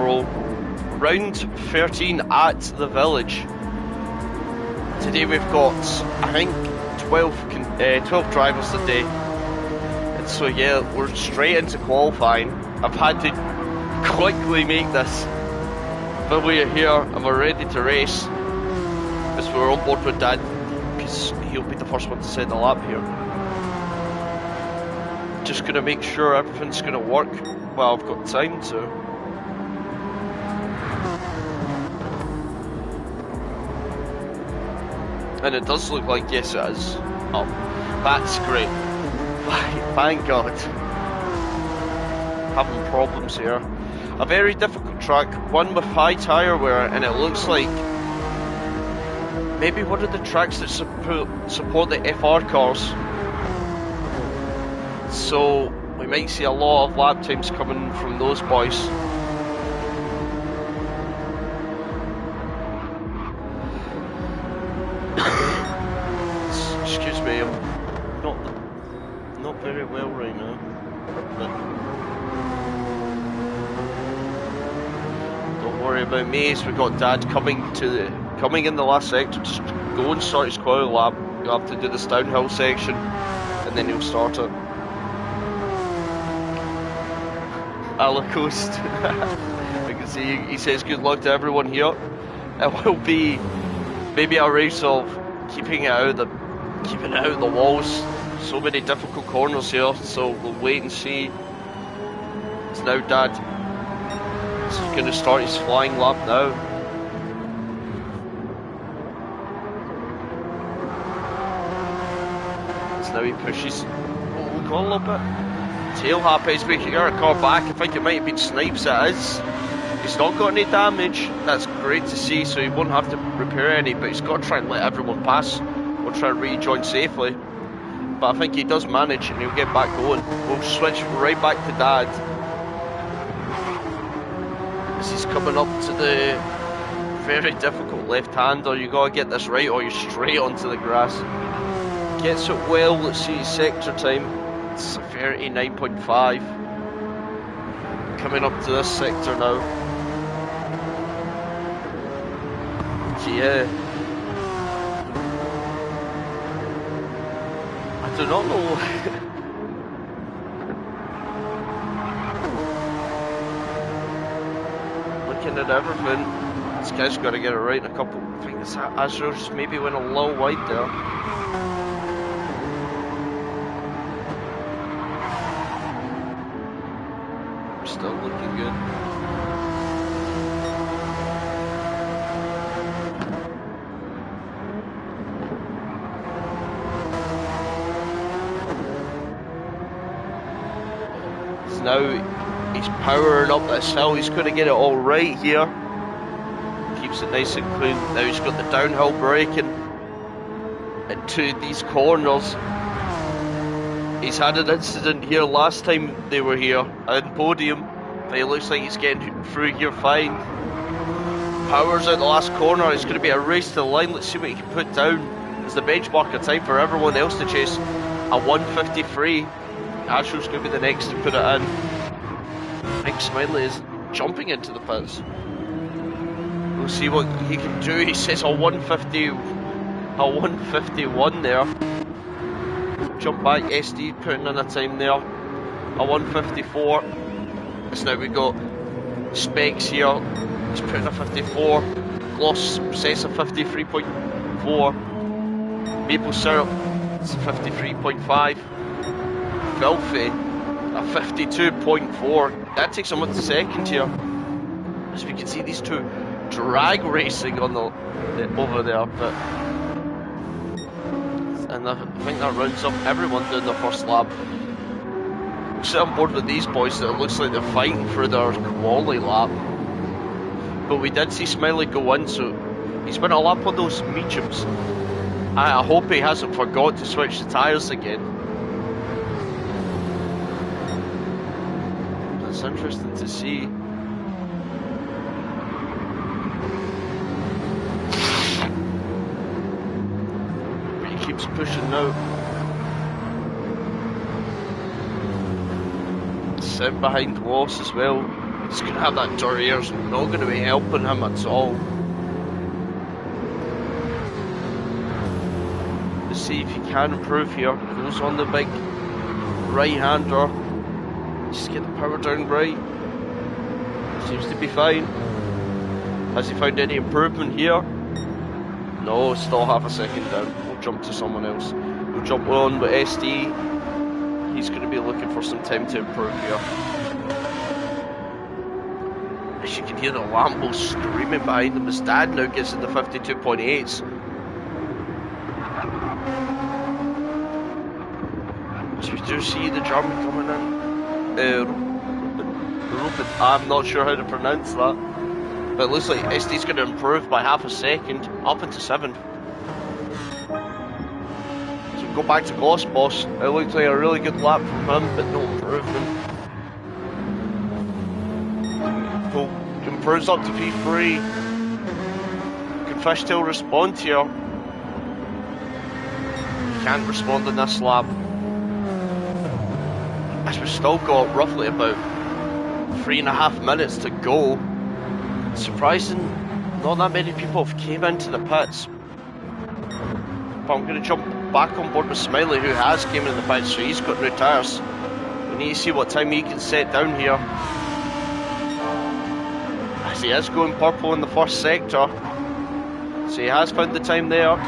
row. Round 13 at the village. Today we've got, I think, 12 drivers today. And so yeah, we're straight into qualifying. I've had to quickly make this, but we are here and we're ready to race. Because we're on board with Dad, because he'll be the first one to set the lap here. Just gonna make sure everything's gonna work while I've got time to. And it does look like, yes it is. Oh, that's great. Thank God. Having problems here. A very difficult track, one with high tyre wear, and it looks like maybe one of the tracks that support the FR cars. So we might see a lot of lap times coming from those boys. Excuse me, I'm not very well right now. But don't worry about me, as we got Dad coming in the last sector. Just go and start his quali lap. You'll have to do this downhill section, and then he'll start it. Alacoast. You can see he says good luck to everyone here. It will be maybe a race of keeping it out of the walls. So many difficult corners here, so we'll wait and see. It's now Dad. He's going to start his flying lap now. So now he pushes. Oh, we've got a little bit. Tail happy as we can get our car back. I think it might have been Snipes, it is. He's not got any damage. That's great to see, so he won't have to repair any, but he's got to try and let everyone pass. We'll try and rejoin safely. But I think he does manage and he'll get back going. We'll switch right back to Dad. As he's coming up to the very difficult left-hander. You gotta get this right or you're straight onto the grass. Gets it well, let's see his sector time. It's 39.5. Coming up to this sector now. So yeah. I do not know. Looking at everything. This guy's got to get it right in a couple. I think this Astro's maybe went a little wide there. Still looking good. So now he's powering up this hill. He's going to get it all right here. Keeps it nice and clean. Now he's got the downhill braking into these corners. He's had an incident here last time they were here on podium, but it looks like he's getting through here fine. Powers out the last corner. It's going to be a race to the line. Let's see what he can put down. It's the benchmark time for everyone else to chase. A 1:53. Astro's going to be the next to put it in. I think Smiley is jumping into the pits. We'll see what he can do. He says a 1:51 there. Jump back, SD putting in a time there, a 1:54. So now we got Specs here, he's putting a 54. Gloss sets a 53.4. Maple Syrup, it's a 53.5. Filthy, a 52.4. That takes him into second here. As we can see, these two drag racing on the over there, but. And I think that rounds up everyone doing their first lap. We'll sit on board with these boys that it looks like they're fighting for their quali lap. But we did see Smiley go in, so he's been a lap on those mediums. I hope he hasn't forgot to switch the tyres again. That's interesting to see. Keeps pushing now. Sitting behind Ross as well. He's going to have that dirty air, so not going to be helping him at all. Let's see if he can improve here. Goes on the big right-hander. Just get the power down right. Seems to be fine. Has he found any improvement here? No, still half a second down. We'll jump to someone else. We'll jump on with SD. He's going to be looking for some time to improve here. As you can hear the Lambo screaming behind him. His dad now gets in the 52.8s. So we do see the German coming in. Ruben, I'm not sure how to pronounce that. But it looks like SD's going to improve by half a second, up into 7th. So we go back to Glossboss. It looks like a really good lap from him, but no improvement. So improves up to P3. Can Fishtail respond here? Can't respond in this lap. As we've still got roughly about 3.5 minutes to go. Surprising, not that many people have came into the pits. But I'm going to jump back on board with Smiley, who has came in the pits, so he's got new tyres. We need to see what time he can set down here. As he is going purple in the first sector. So he has found the time there.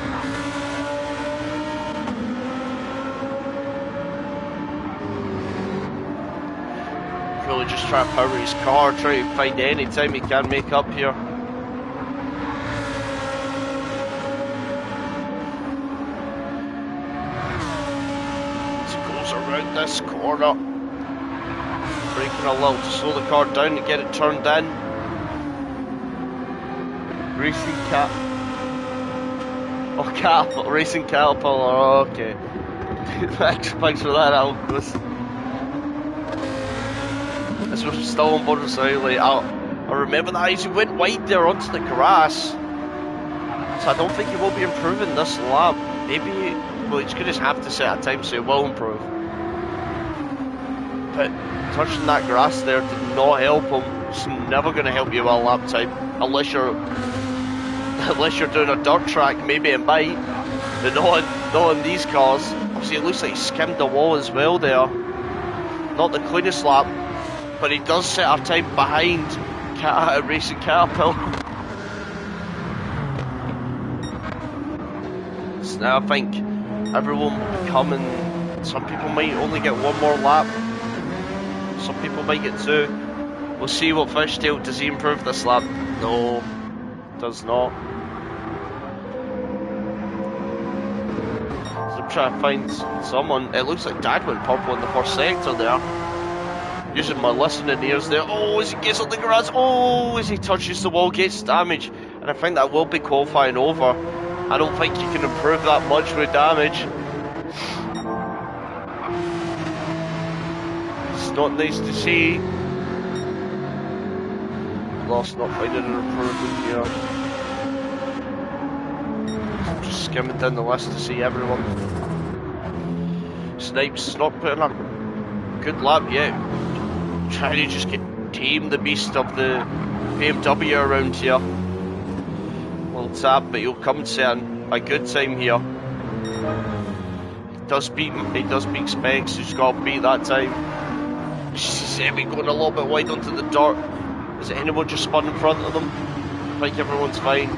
Really just try to power his car, try to find any time he can make up here. As he goes around this corner, braking a little to slow the car down to get it turned in. Racing Racing Caterpillar, oh, okay. Thanks for that, Alcus. As we're still on board with Smiley, I remember that he went wide there onto the grass. So I don't think he will be improving this lap. Maybe, well, he's going to have to set a time so he will improve. But touching that grass there did not help him. It's never going to help you with a lap time. Unless you're doing a dirt track, maybe it might. But not on these cars. Obviously it looks like he skimmed the wall as well there. Not the cleanest lap. But he does set our time behind Racing Caterpillar. So now I think everyone will be coming. Some people might only get one more lap. Some people might get 2. We'll see what Fishtail, does he improve this lap? No, does not. So I'm trying to find someone. It looks like Dad went purple in the first sector there. Using my listening ears there. Oh, as he gets on the grass. Oh, as he touches the wall, gets damage. And I think that will be qualifying over. I don't think you can improve that much with damage. It's not nice to see. Lost not finding an improvement here. I'm just skimming down the list to see everyone. Snipes not putting a good lap yet. Trying to just tame the beast of the BMW around here. Little tap, but he'll come to a good time here. He does beat Specs, he's got to beat that time. Semi going a little bit wide onto the dirt. Is anyone just spun in front of them? I think everyone's fine.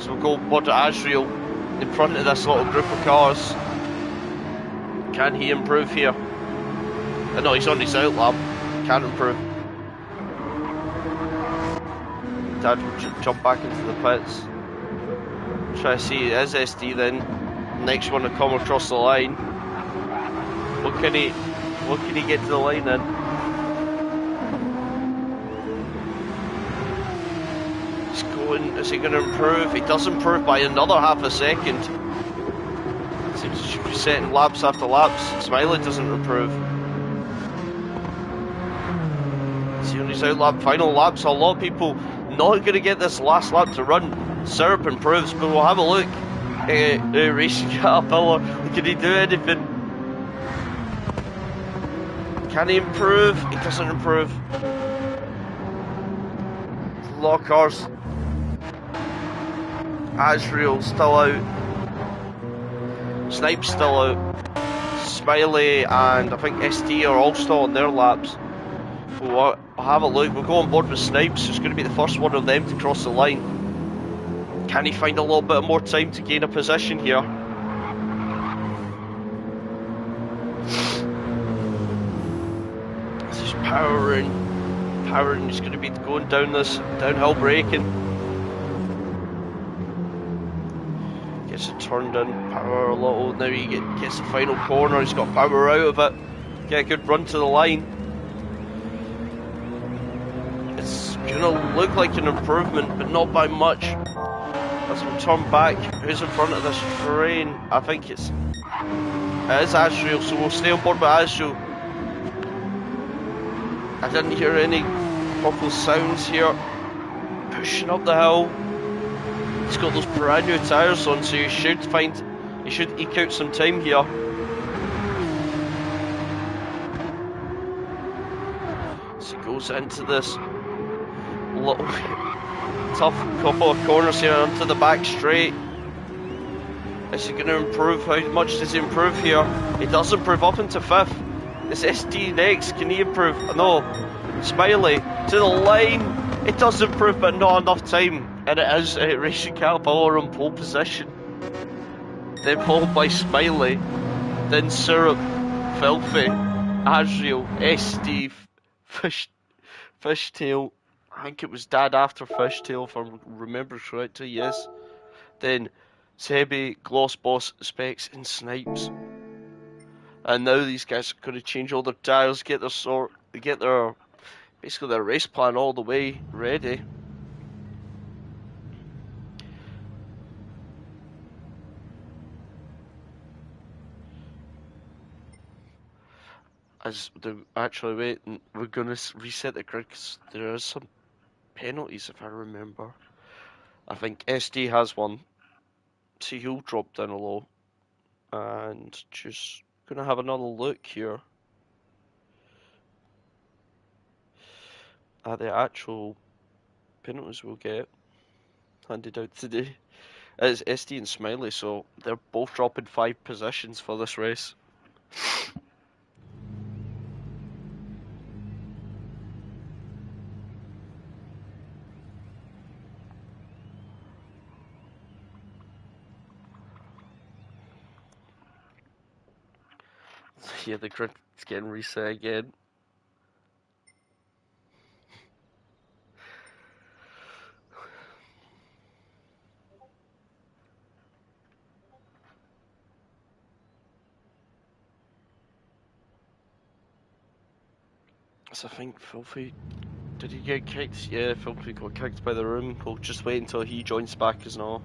So we'll go Bud Asriel in front of this little group of cars. Can he improve here? No, he's on his out lap. Can't improve. Dad will jump back into the pits. Try to see, is SD then next one to come across the line? What can he get to the line in? He's going, is he going to improve? He does improve by another half a second. Seems to be setting laps after laps. Smiley doesn't improve. See on his out lap, final laps, a lot of people not going to get this last lap to run. Syrup improves, but we'll have a look. Racing Caterpillar, can he do anything? Can he improve? He doesn't improve. lot of cars. Azrael still out. Snipes still out. Smiley and I think SD are all still on their laps. We'll have a look. We'll go on board with Snipes, who's going to be the first one of them to cross the line. Can he find a little bit more time to gain a position here? This is powering. He's going to be going down this downhill braking. Gets it turned in, power a little. Now he gets the final corner. He's got power out of it. Get a good run to the line. It's going to look like an improvement, but not by much. As we turn back, who's in front of this train? I think it is Azrael, so we'll stay on board with Azrael. I didn't hear any muffled sounds here. Pushing up the hill. He's got those brand new tyres on, so he should eke out some time here. So he goes into this little tough couple of corners here onto the back straight. Is he going to improve? How much does he improve here? He does improve up into 5th. This SD next, can he improve? No. Smiley to the line. It does improve, but not enough time. And it is Racing Caterpillar on pole position. Then followed by Smiley. Then Syrup, Filthy, Azrael, SD, Fishtail. I think it was Dad after Fishtail, if I remember correctly, yes. Then Sebi, Gloss Boss, Specs, and Snipes. And now these guys are going to change all their tyres, get their basically their race plan all the way ready. As they're actually waiting, we're going to reset the grid because there is some penalties if I remember. I think SD has one, so he'll drop down a low. And just going to have another look here at the actual penalties we'll get handed out today. It's SD and Smiley, so they're both dropping 5 positions for this race. Yeah, the grid's getting reset again. So I think Filthy, did he get kicked? Yeah, Filthy got kicked by the room. We'll just wait until he joins back as now.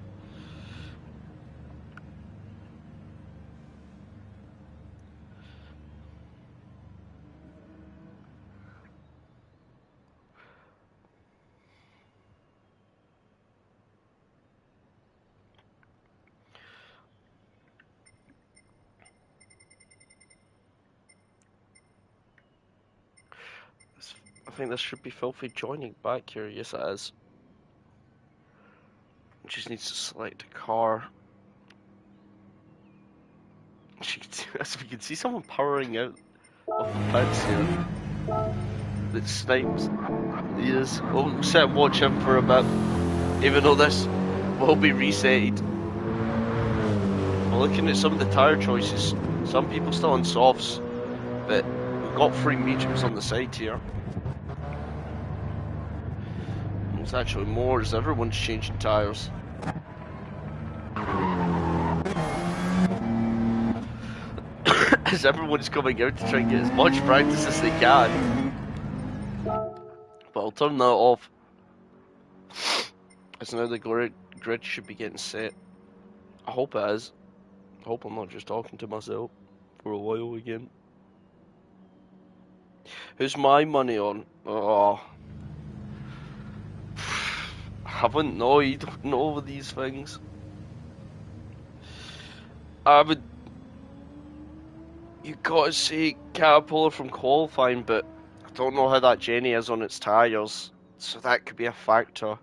I think this should be Filthy joining back here. Yes, it is. Just needs to select a car. As we can see someone powering out of the pits here. That Snipes. Yes, we'll sit and watch him for a bit. Even though this will be resetted. We're looking at some of the tyre choices. Some people still on softs, but we've got 3 mediums on the side here. There's actually more as everyone's changing tyres. As everyone's coming out to try and get as much practice as they can. But I'll turn that off. As now the grid should be getting set. I hope it is. I hope I'm not just talking to myself for a while again. Who's my money on? Oh. I wouldn't know, you don't know these things. You gotta say Caterpillar from qualifying, but I don't know how that Jenny is on its tyres. So that could be a factor.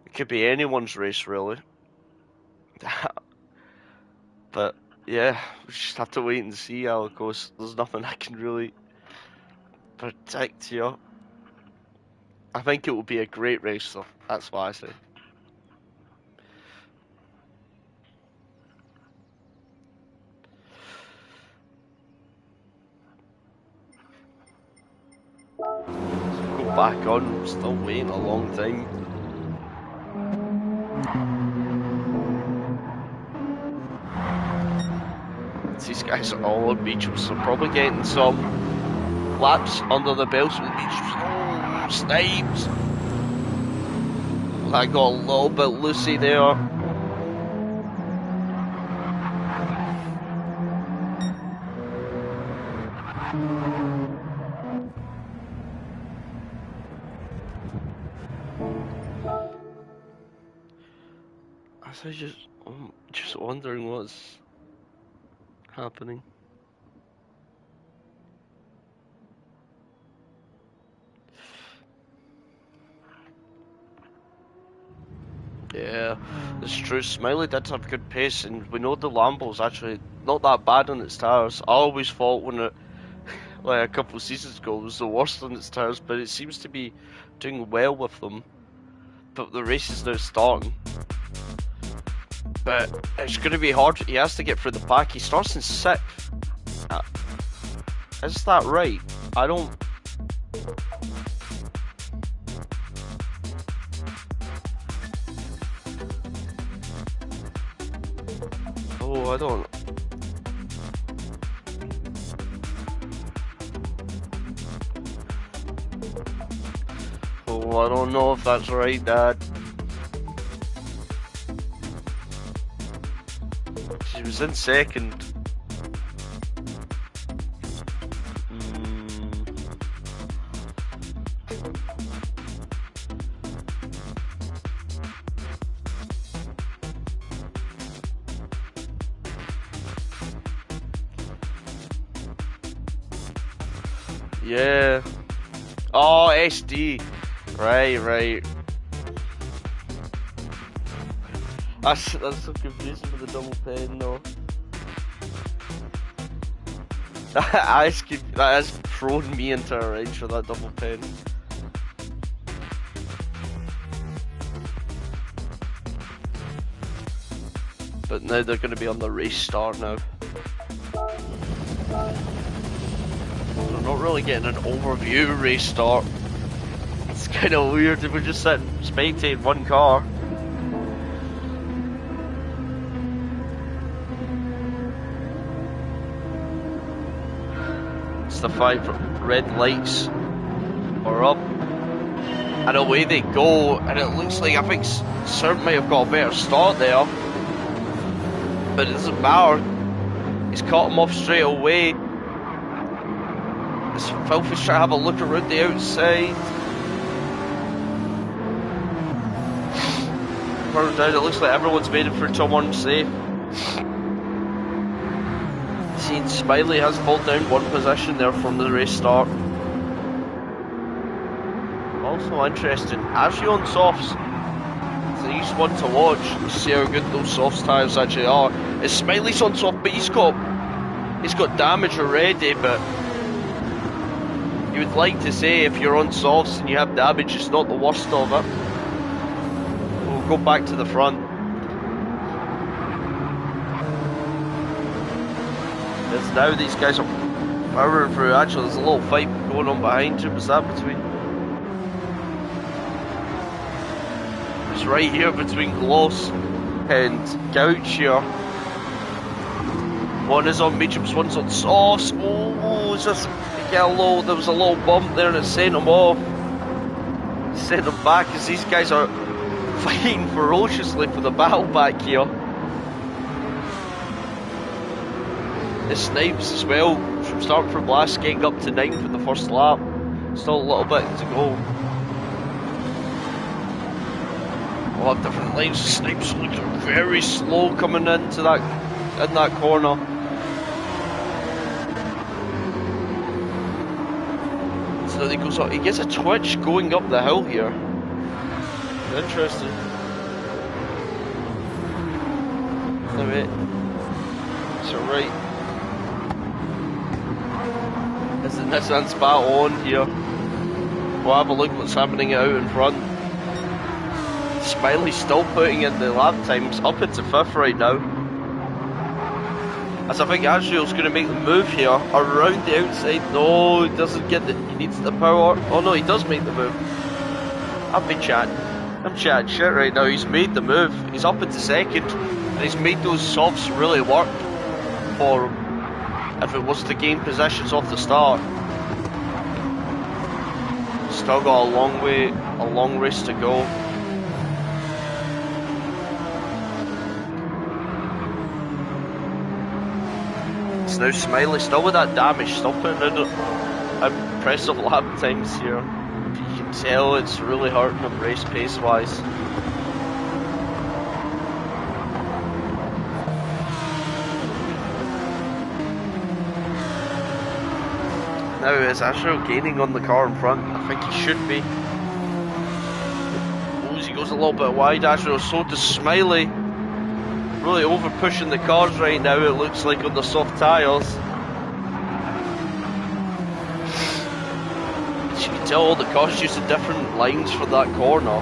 It could be anyone's race, really. But yeah, we just have to wait and see how it goes. There's nothing I can really predict here. I think it will be a great race, though. That's what I say. Go back on. I'm still waiting a long time. These guys are all on Beecham, so probably getting some laps under the belts with Beecham. Oh, Snipes! I got a little bit loosey there. I was just wondering what's happening. Yeah, it's true. Smiley did have good pace, and we know the Lambo's actually not that bad on its tires. I always thought when it, like a couple of seasons ago, it was the worst on its tires, but it seems to be doing well with them. But the race is now starting. But it's going to be hard. He has to get through the pack. He starts in 6th. Is that right? I don't... Oh, I don't... Oh, I don't know if that's right, Dad. She was in 2nd. Yeah. Oh, SD. Right. That's so confusing with the double pen, though. That has thrown me into a range for that double pen. But now they're going to be on the race start now. We're not really getting an overview race start. It's kind of weird if we're just sitting spectating one car. It's the 5 red lights are up. And away they go, and it looks like, I think Cert might have got a better start there. But it doesn't matter. He's caught him off straight away. This Filthy's trying to have a look around the outside. Further down, it looks like everyone's made it through to one safe. Seeing Smiley has pulled down 1 position there from the race start. Also interesting, actually on softs, the each one to watch to see how good those softs tyres actually are. Is Smiley's on soft, but he's got damage already, but you would like to say if you're on softs and you have damage, it's not the worst of it. We'll go back to the front. As now these guys are powering through. Actually, there's a little fight going on behind him. Is that between? It's right here between Gloss and Gouch here. One is on mediums, one's on sauce. Oh, it's just there was a little bump there and it sent him off. Sent him back as these guys are fighting ferociously for the battle back here. The Snipes as well, from starting from last, getting up to 9th for the first lap. Still a little bit to go. A lot of different lines. Snipes looking very slow coming into that corner. So really goes up. He gets a twitch going up the hill here. Interesting. No wait. So right. Is the Nissan battle on here? We'll have a look what's happening out in front. Smiley's still putting in the lap times up into 5th right now. As I think Asriel's going to make the move here around the outside. No, he doesn't get it. He needs the power. Oh no, he does make the move. I've been chatting. I'm chatting shit right now. He's made the move. He's up into 2nd. And he's made those softs really work for him. If it was to gain positions off the start. Still got a long race to go. It's now Smiley, still with that damage, still putting in impressive lap times here. You can tell it's really hurting him race pace wise. Now is Asriel gaining on the car in front? I think he should be. Oh, he goes a little bit wide, Asriel, so does Smiley. Really over pushing the cars right now, it looks like, on the soft tyres. As you can tell, all the cars using different lines for that corner.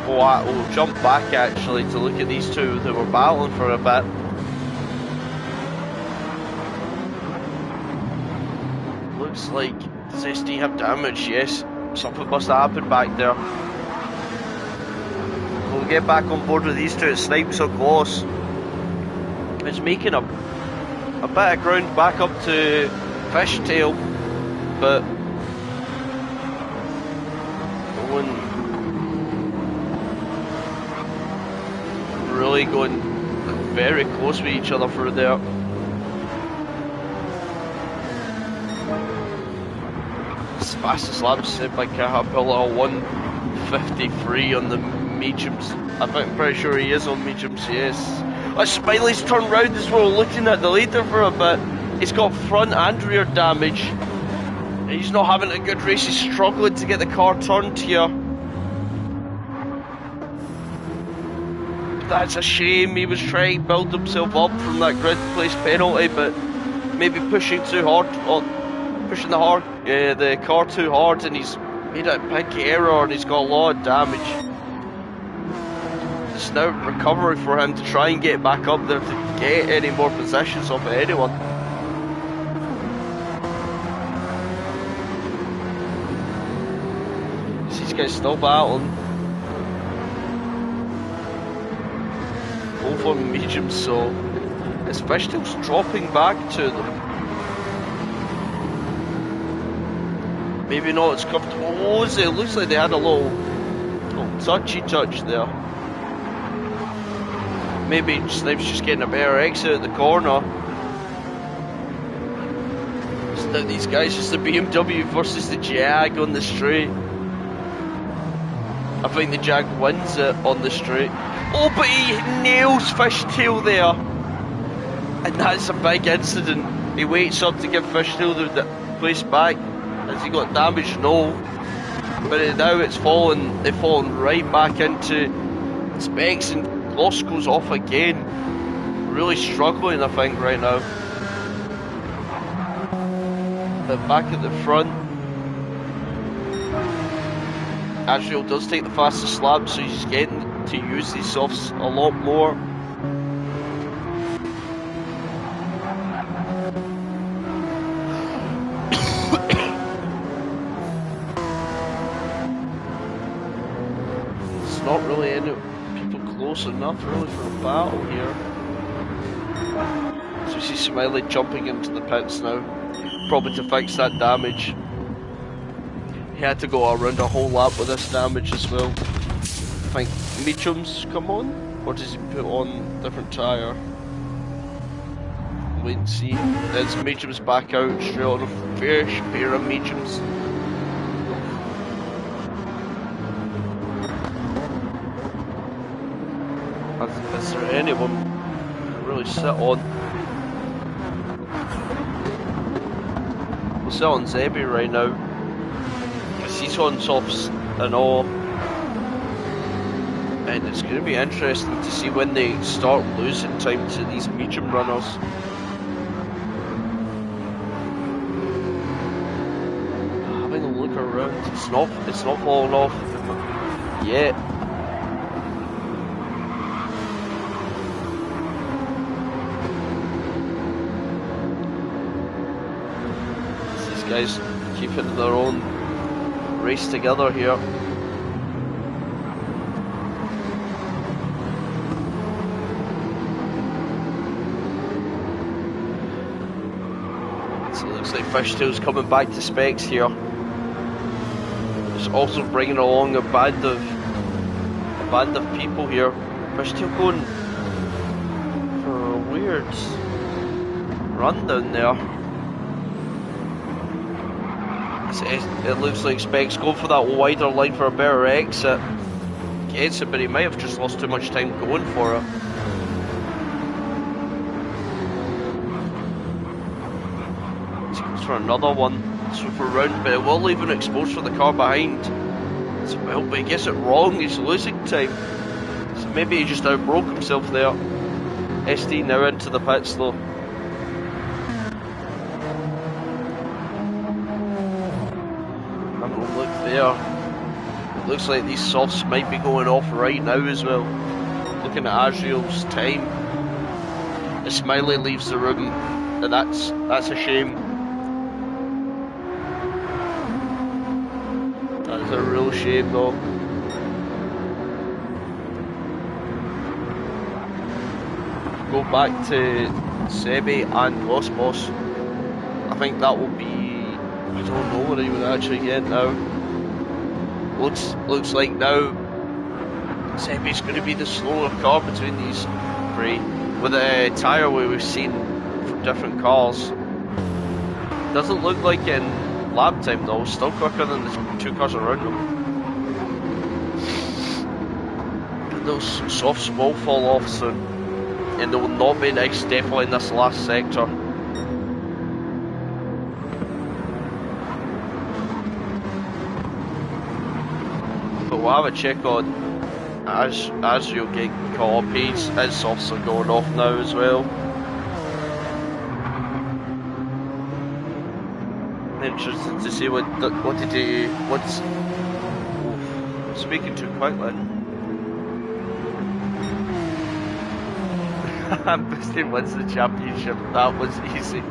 Oh, we'll jump back actually to look at these two that were battling for a bit. Looks like, does SD have damage? Yes, something must have happened back there. We'll get back on board with these two. It's Snipes so close. It's making a bit of ground back up to Fishtail, but really going very close with each other for there. Fastest laps set by Caterpillar, 1:53 on the mediums. I'm pretty sure he is on mediums, yes. Smiley's turned round as well, looking at the leader for a bit. He's got front and rear damage. He's not having a good race, he's struggling to get the car turned here. That's a shame, he was trying to build himself up from that grid place penalty, but maybe pushing too hard, pushing the car too hard, and he's made a big error and he's got a lot of damage. It's now recovery for him to try and get back up there to get any more positions off of anyone. These guys still battling. Both on medium, so his Fishtail's dropping back to them. Maybe not as comfortable. Oh, it looks like they had a little touch there. Maybe Snipes just getting a better exit at the corner. So now these guys, it's the BMW versus the Jag on the straight. I think the Jag wins it on the straight. Oh, but he nails Fishtail there. And that's a big incident. He waits up to give Fishtail the place back. Has he got damage? No. But now it's fallen. They've fallen right back into Specs, and Gloss goes off again. Really struggling, I think, right now. But back at the front, Asriel does take the fastest lap, so he's getting to use these softs a lot more. Not really any people close enough really for a battle here. So we see Smiley jumping into the pits now, probably to fix that damage. He had to go around a whole lap with this damage as well. I think mediums come on, or does he put on different tyre? Wait and see. Then mediums back out straight on a fresh pair of mediums. Is there anyone really sit on? focus on Zebi right now, because he's on softs and all, and it's going to be interesting to see when they start losing time to these medium runners. Having a look around, it's not falling off yet. These guys keeping their own race together here. So it looks like Fishtail's coming back to specs here. Just also bringing along a band of people here. Fishtail going for a weird run down there. It looks like Specs going for that wider line for a better exit. Gets it, but he might have just lost too much time going for it. He goes for another one, super round, but it will leave him exposed for the car behind. So, well, but he gets it wrong, he's losing time. So maybe he just outbroke himself there. SD now into the pits though. There. It looks like these softs might be going off right now as well. Looking at Azriel's time, the Smiley leaves the room, and that's a shame. That's a real shame though. Go back to Sebi and Lost Boss. I think that will be, I don't know what he would actually get now. Looks like now Sebi's going to be the slower car between these three. With a tyre way we've seen from different cars. Doesn't look like in lap time though, still quicker than the two cars around them. And those softs will fall off soon. And they will not be next, definitely in this last sector. We'll have a check on Azriel getting caught up. His softs are going off now as well. Interesting to see what's speaking too quickly. Busty wins the championship. That was easy.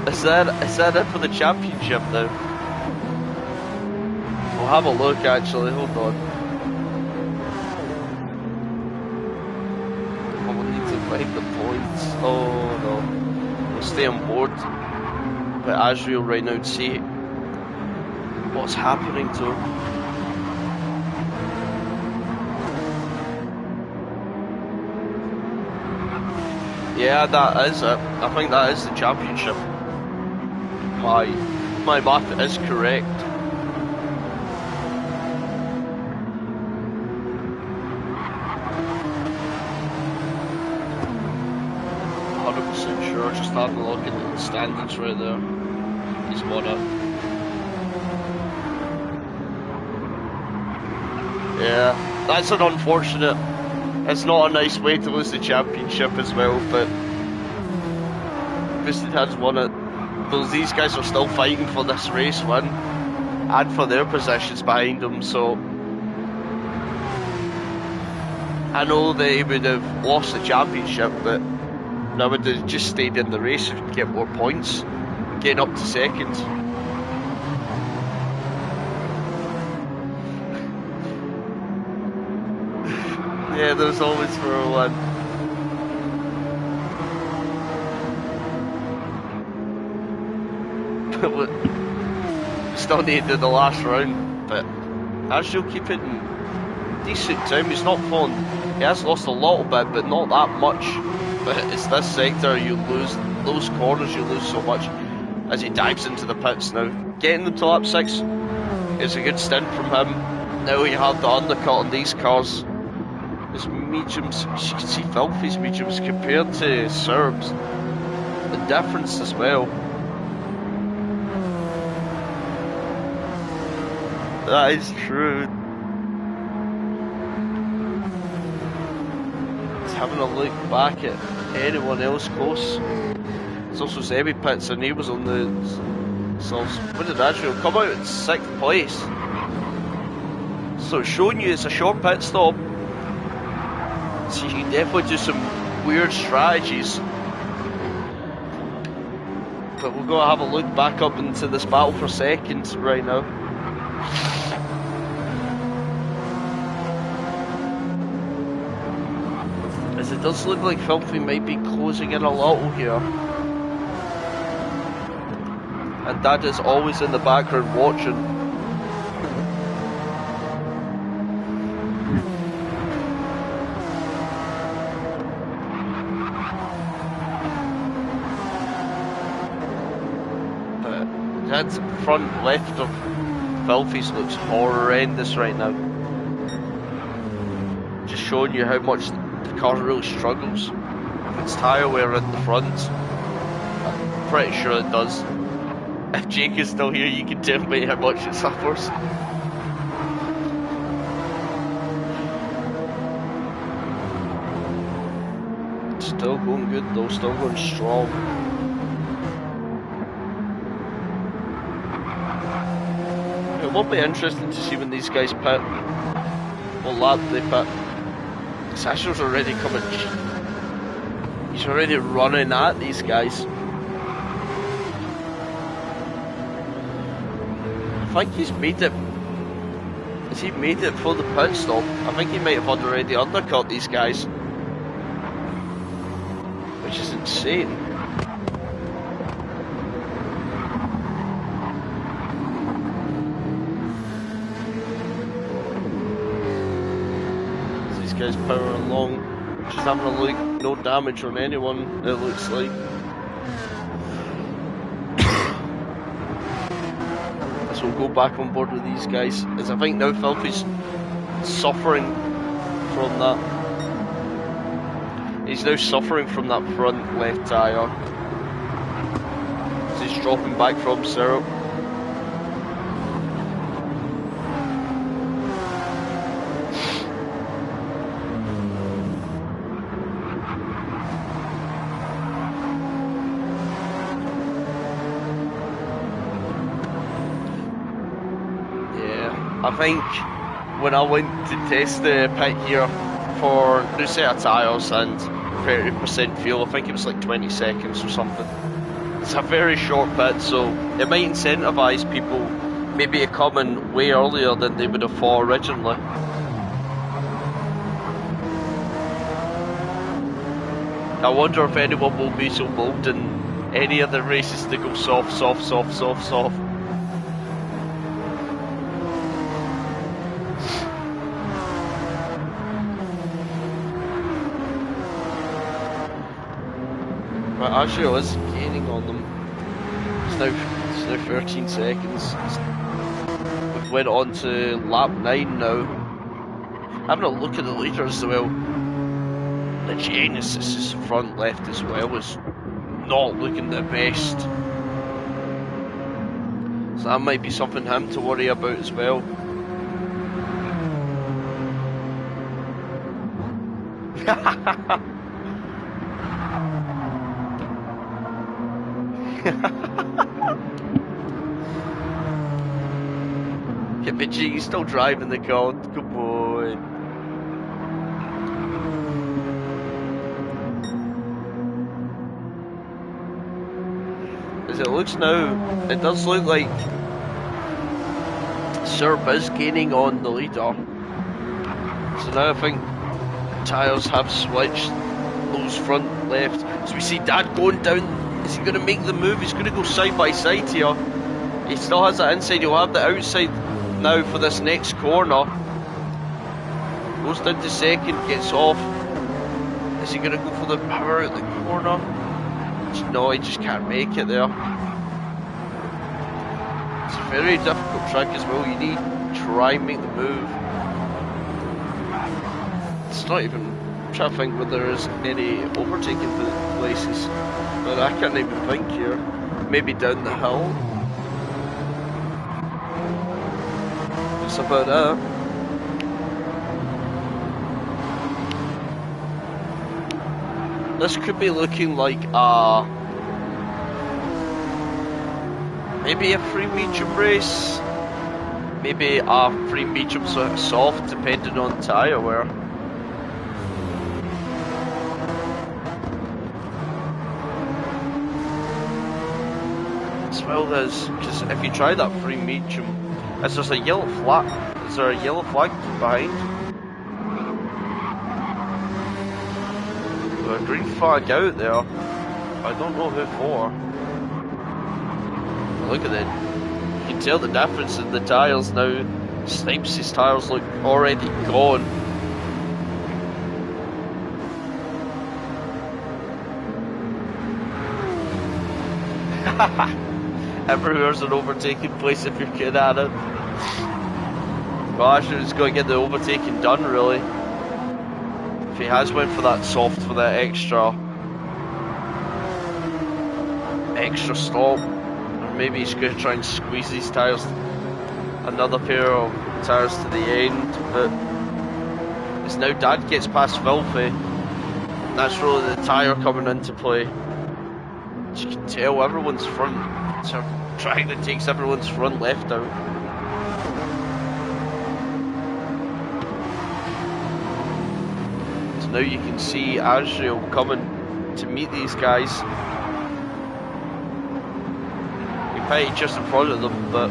Is that it for the championship now? We'll have a look actually, hold on. I will need to find the points. Oh no. We'll stay on board. But Azriel right now to see what's happening to him. Yeah, that is it. I think that is the championship. My math is correct. 100% sure, just having a look at the standings right there. He's won it. Yeah, that's an unfortunate. It's not a nice way to lose the championship as well, but Boosted has won it. Because these guys are still fighting for this race win and for their positions behind them, so I know they would have lost the championship, but I would have just stayed in the race and get more points, getting up to second. Yeah, there's always for a one. Still needed the last round, but Azriel keep it in decent time. He's not fallen. He has lost a little bit, but not that much. But it's this sector you lose, those corners you lose so much as he dives into the pits now. Getting them to lap 6 is a good stint from him. Now you have the undercut on these cars. His mediums, you can see Filthy's mediums compared to Serb's. The difference as well. That is true. It's having a look back at anyone else close. There's also Zebby Pitts, and he was on the what did Adrian come out in 6th place? So showing you it's a short pit stop. So you can definitely do some weird strategies. But we're going to have a look back up into this battle for second right now. As it does look like Filthy might be closing in a little here. And Dad is always in the background watching. But Dad's front left of Filthy's looks horrendous right now. Just showing you how much the car really struggles with its tyre wear in the front. I'm pretty sure it does. If Jake is still here, you can tell me how much it suffers. Still going good though, still going strong. It will be interesting to see when these guys pit. What lap they pit. Sasha's already coming. He's already running at these guys. I think he's made it. Has he made it for the pit stop? I think he might have already undercut these guys, which is insane. So these guys powering along, just having a look. No damage on anyone, it looks like. So we'll go back on board with these guys, as I think now Filthy's suffering from that. He's now suffering from that front left tyre. So he's dropping back from syrup. I think when I went to test the pit here for new set of tyres and 30% fuel, I think it was like 20 seconds or something. It's a very short pit, so it might incentivise people maybe to come in way earlier than they would have thought originally. I wonder if anyone will be so bold in any of the races to go soft. But actually I was gaining on them. It's now 13 seconds. We've went on to lap 9 now. Having a look at the leaders as well. The Genesis front left as well is not looking the best. So that might be something for him to worry about as well. Yeah, but gee, he's still driving the car. Good boy. As it looks now, it does look like Syrup is gaining on the leader. So now I think tyres have switched. Those front left. So we see Dad going down. Is he going to make the move? He's going to go side by side here. He still has that inside. He'll have the outside now for this next corner. Goes down to second, gets off. Is he going to go for the power at the corner? No, he just can't make it there. It's a very difficult track as well. You need to try and make the move. It's not even... I'm trying to think whether there is any overtaking places, but I can't even think here. Maybe down the hill. That's about it. This could be looking like maybe a free medium race, maybe a free medium soft, depending on tyre wear. As well as, because if you try that free medium, is there a yellow flag? Is there a yellow flag behind? There's a green flag out there. I don't know who for. Look at it. You can tell the difference in the tyres now. Snipes' tyres look already gone. Everywhere's an overtaking place if you're good at it. Well, actually, he's going to get the overtaking done, really. If he has went for that soft, for that extra stop, or maybe he's going to try and squeeze these tyres, another pair of tyres to the end. But it's now Dad gets past Filthy. That's really the tyre coming into play. As you can tell, everyone's front. So trying to take everyone's front left out. So now you can see Azrael coming to meet these guys. He pitted just in front of them, but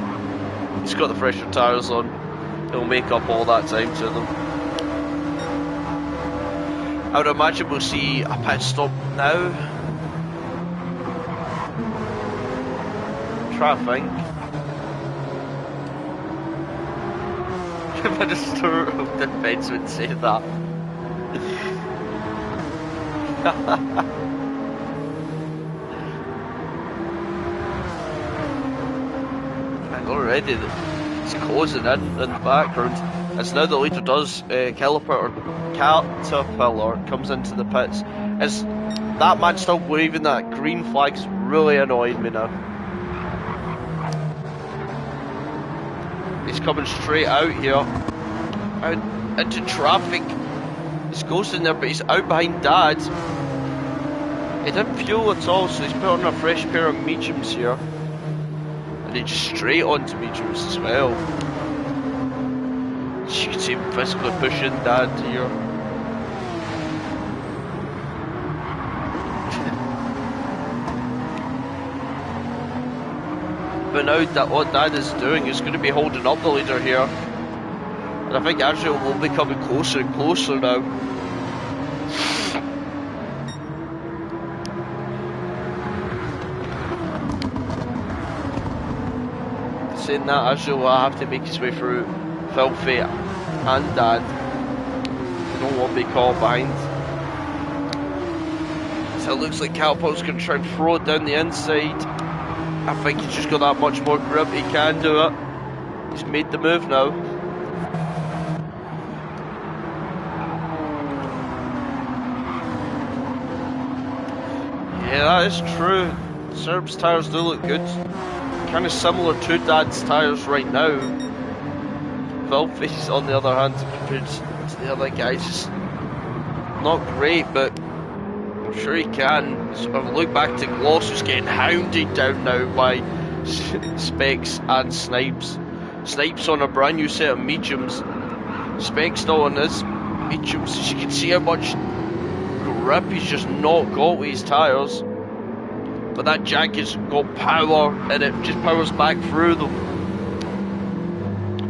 he's got the fresher tyres on. He'll make up all that time to them. I would imagine we'll see a pit stop now. Try to think. The Minister of Defence would say that. And already it's closing in the background. As now the leader does, Caterpillar comes into the pits. As that man still waving that green flag's really annoying me now. He's coming straight out here, out into traffic. He's ghosting there, but he's out behind Dad. He didn't fuel at all, so he's put on a fresh pair of mediums here. And he's just straight onto mediums as well. As you can see him physically pushing Dad here. But now that what Dad is doing is going to be holding up the leader here. And I think Azrael will be coming closer and closer now. Saying that, Azrael will have to make his way through Filthy and Dad. They don't want to be caught behind. So it looks like Caterpillar's going to try and throw it down the inside. I think he's just got that much more grip, he can do it. He's made the move now. Yeah, that is true. Serb's tyres do look good. Kind of similar to Dad's tyres right now. Filthy's, on the other hand, compared to the other guys, is not great, but I'm sure he can. So look back to Gloss, who's getting hounded down now by Specs and Snipes. Snipes on a brand new set of mediums. Specs still on his mediums. As you can see how much grip he's just not got with his tyres. But that Jag has got power and it just powers back through them.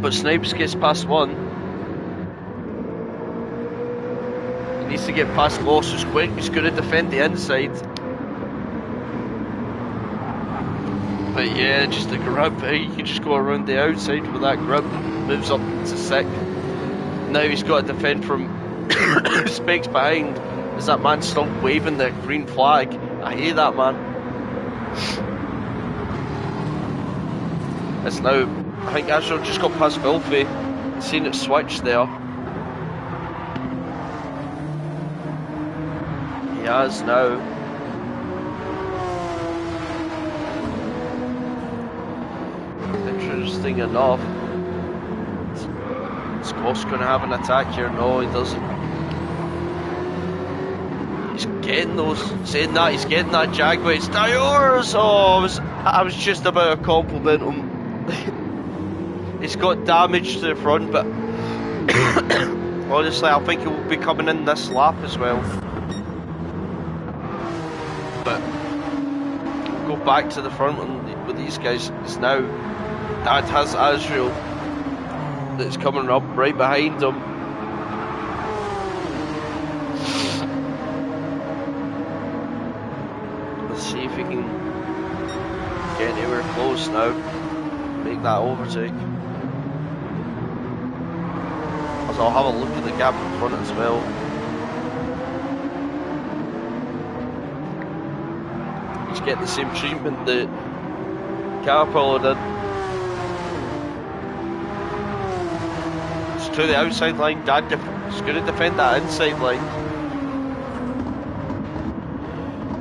But Snipes gets past one. He needs to get past Gloss who's quick. He's going to defend the inside. But yeah, just the grip, you can just go around the outside with that grip. Moves up to 6th. Now he's got to defend from Specs behind. Is that man still waving the green flag? I hate that man. It's now, I think Azrael just got past Filthy. Seen it switch there. He has now. Interesting enough, Boss going to have an attack here? No, he doesn't. He's getting those. Saying that, he's getting that Jaguar. It's yours! Oh, I was just about to compliment him. He's got damage to the front, but honestly, I think he will be coming in this lap as well. But we'll go back to the front with these guys. It's now Dad has Azrael that's coming up right behind him. Let's see if he can get anywhere close now. Make that overtake. So I'll have a look at the gap in front as well. He's getting the same treatment that Caterpillar did. It's to the outside line. Dad is going to defend that inside line.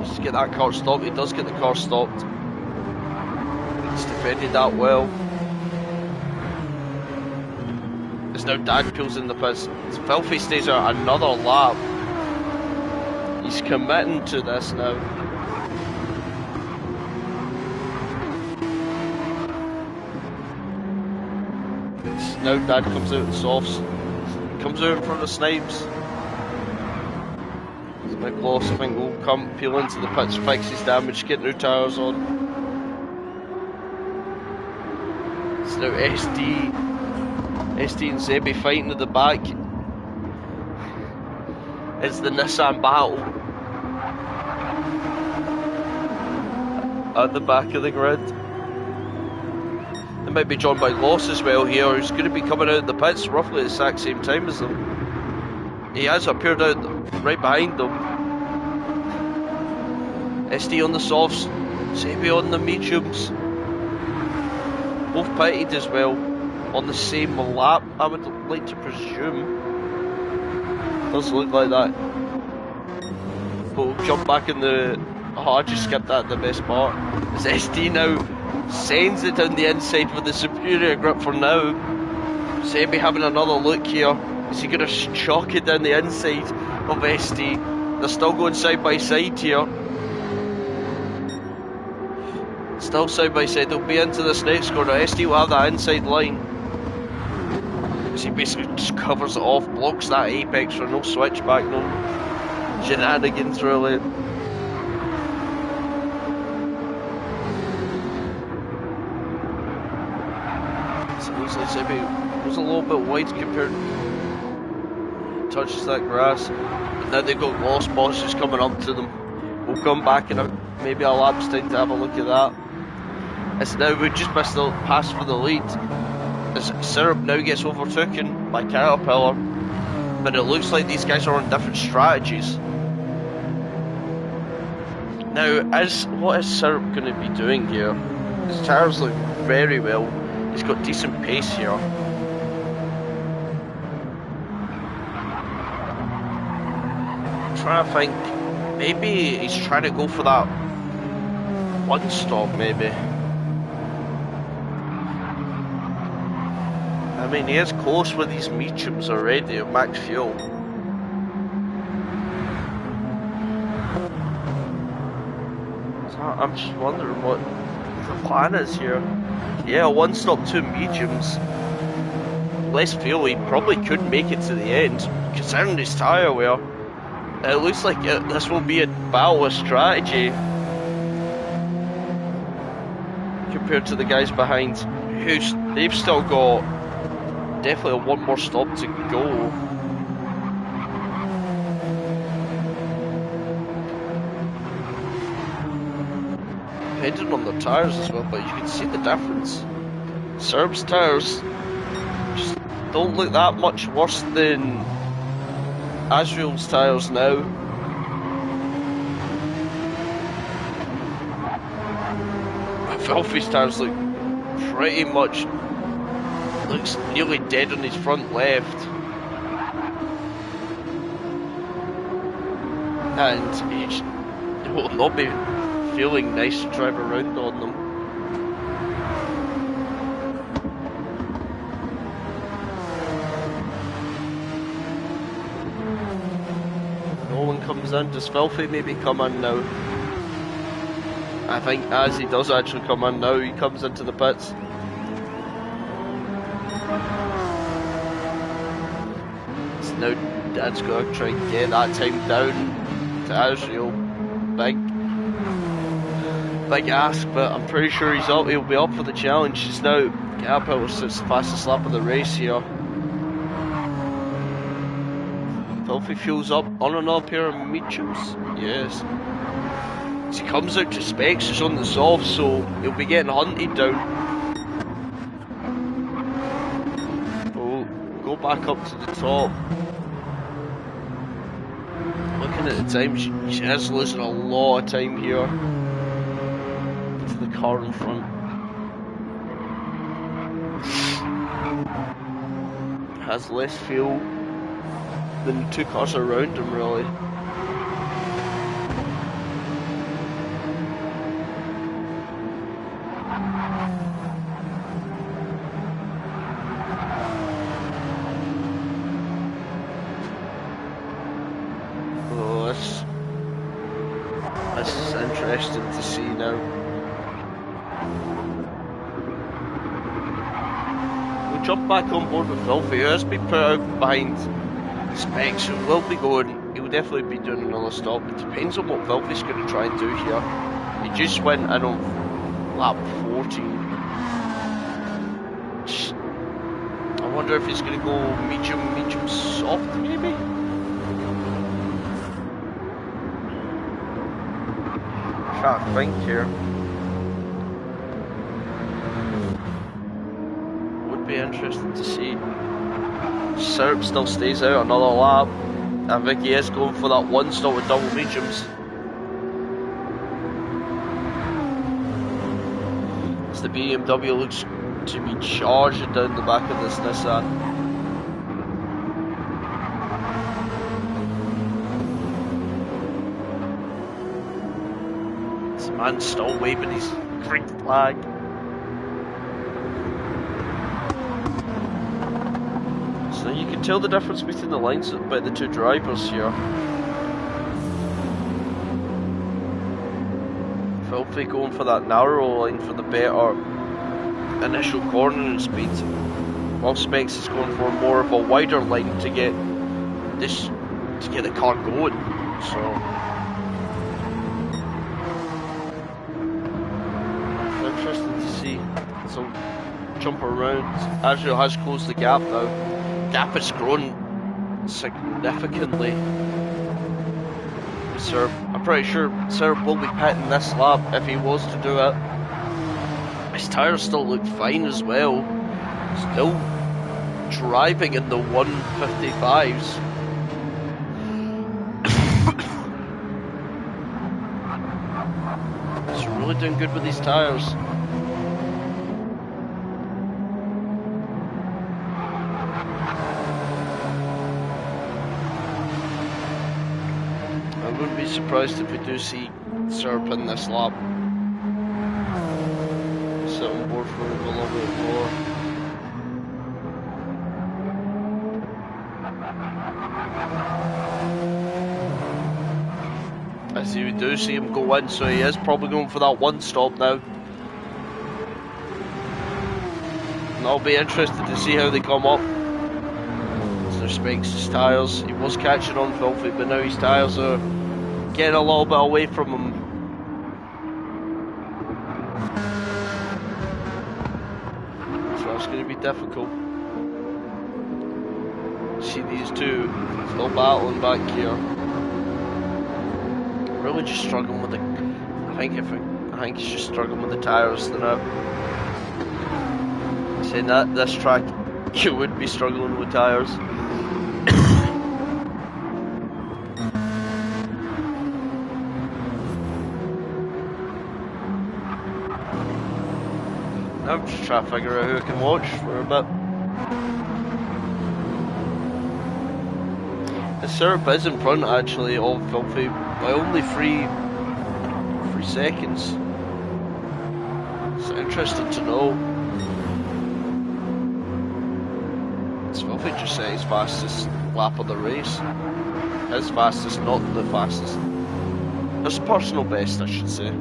Just get that car stopped. He does get the car stopped. He's defended that well. As now Dad pulls in the pits. Filthy stays out another lap. He's committing to this now. Now Dad comes out in softs. Comes out in front of Snipes. Big loss, I think, will come, peel into the pits, fix his damage, get new tyres on. It's now SD and Zebi fighting at the back. It's the Nissan battle at the back of the grid. It might be joined by Loss as well here, who's going to be coming out of the pits roughly at the exact same time as them. He has appeared out right behind them. SD on the softs, Zebi on the mediums. Both pitted as well on the same lap, I would like to presume. Does look like that. But we'll jump back in the... Oh, I just skipped that, the best part. As SD now sends it down the inside with the superior grip for now. Zebi having another look here. Is he going to chalk it down the inside of SD? They're still going side by side here. Still side by side. They'll be into this next corner. SD will have that inside line. As he basically just covers it off, blocks that apex for no switchback, no shenanigans really. So it looks like Zebi was a little bit wide compared. Touches that grass. But now they've got Lost Bosses coming up to them. We'll come back in maybe a lap's time to have a look at that. As now we just missed the pass for the lead. As Syrup now gets overtaken by Caterpillar. But it looks like these guys are on different strategies. Now, what is Syrup going to be doing here? His tyres look very well. He's got decent pace here. I'm trying to think. Maybe he's trying to go for that one stop, maybe. I mean, he is close with these mediums already of max fuel. So I'm just wondering what the plan is here. Yeah, one stop, two mediums. Less fuel, he probably could make it to the end, considering his tyre wear. It looks like this will be a battle of strategy compared to the guys behind, they've still got definitely one more stop to go. Depending on the tyres as well, but you can see the difference. Syrup's tyres just don't look that much worse than Azrael's tyres now. Filthy's tyres look pretty much, looks nearly dead on his front left. And he will not be feeling nice to drive around on them. comes in. Does Filthy maybe come in now? I think as he does actually come in now, he comes into the pits. So now Dad's got to try and get that time down to Azrael. Big ask, but I'm pretty sure he'll be up for the challenge. He's now gap out, it's the fastest lap of the race here. Filthy fuels up on another pair of mediums. Yes. As he comes out to Specs, he's on the soft, so he'll be getting hunted down. Oh, go back up to the top. Looking at the time, she is losing a lot of time here to the car in front. Has less fuel than the two cars around him, really. Oh, this is interesting to see now. We'll jump back on board with Filthy, who has been put out behind Specs, who will be going. He'll definitely be doing another stop. It depends on what Filthy's going to try and do here. He just went in on lap 14. I wonder if he's going to go medium, soft maybe? Can't think here. Would be interesting to see. Syrup still stays out another lap. I think he is going for that one stop with double mediums. As the BMW looks to be charging down the back of this Nissan. This man's still waving his green flag. So you can tell the difference between the lines about the two drivers here. Filthy going for that narrow line for the better initial cornering speed, while Specs is going for more of a wider line to get the car going. So interesting to see. So jump around. Azrael has closed the gap now. Gap has grown significantly. I'm pretty sure Syrup will be pitting this lap if he was to do it. His tyres still look fine as well. Still driving in the 155s. He's really doing good with these tyres. I wouldn't be surprised if we do see Syrup in this lap. Sit on board for a little bit more. I see we do see him go in, so he is probably going for that one stop now. And I'll be interested to see how they come up. So Specs his tyres. He was catching on Filthy, but now his tyres are getting a little bit away from him. It's going to be difficult. See these two still battling back here. Really just struggling with the. I think he's just struggling with the tyres now. Saying that this track, you would be struggling with tyres. I'm just trying to figure out who I can watch for a bit. The Syrup is in front actually of Filthy by only 3 seconds. It's interesting to know. It's Filthy just set his fastest lap of the race. his fastest, not the fastest. His personal best, I should say.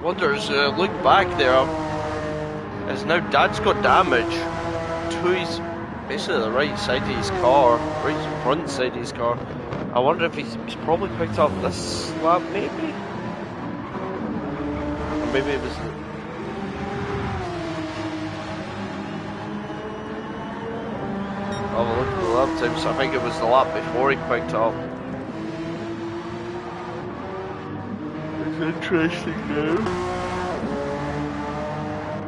Wonders, look back there, as now Dad's got damage to his, basically the right side of his car, right front side of his car. I wonder if he's probably picked up this lap, maybe? Or maybe it was... I'll have a look at the lap time, so I think it was the lap before he picked up. Interesting now.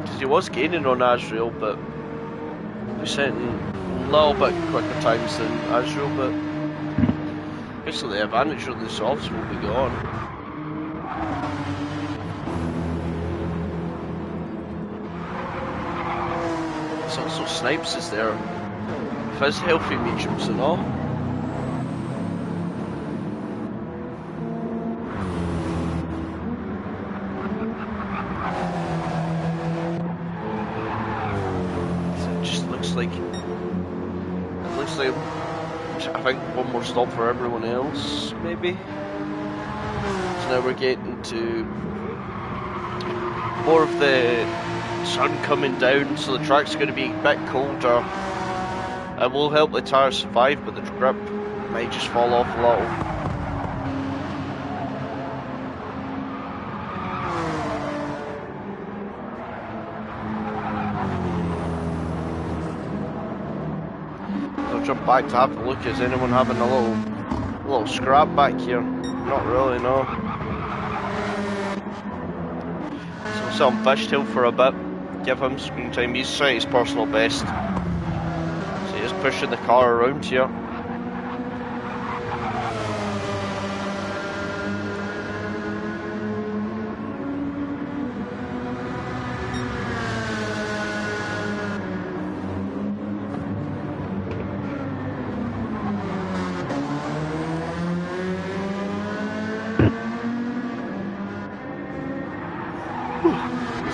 Because he was gaining on Azrael, but he was setting a little bit quicker times than Azrael, but basically the advantage of the softs will be gone. So also Snipes is there with his healthy mediums and all. I think one more stop for everyone else, maybe. So now we're getting to more of the sun coming down, so the track's going to be a bit colder. It will help the tyres survive, but the grip might just fall off a little. Jump back to have a look. Is anyone having a little scrap back here? Not really, no. So we'll sit on Fishtail for a bit, give him screen time. He's set his personal best, so he's pushing the car around here.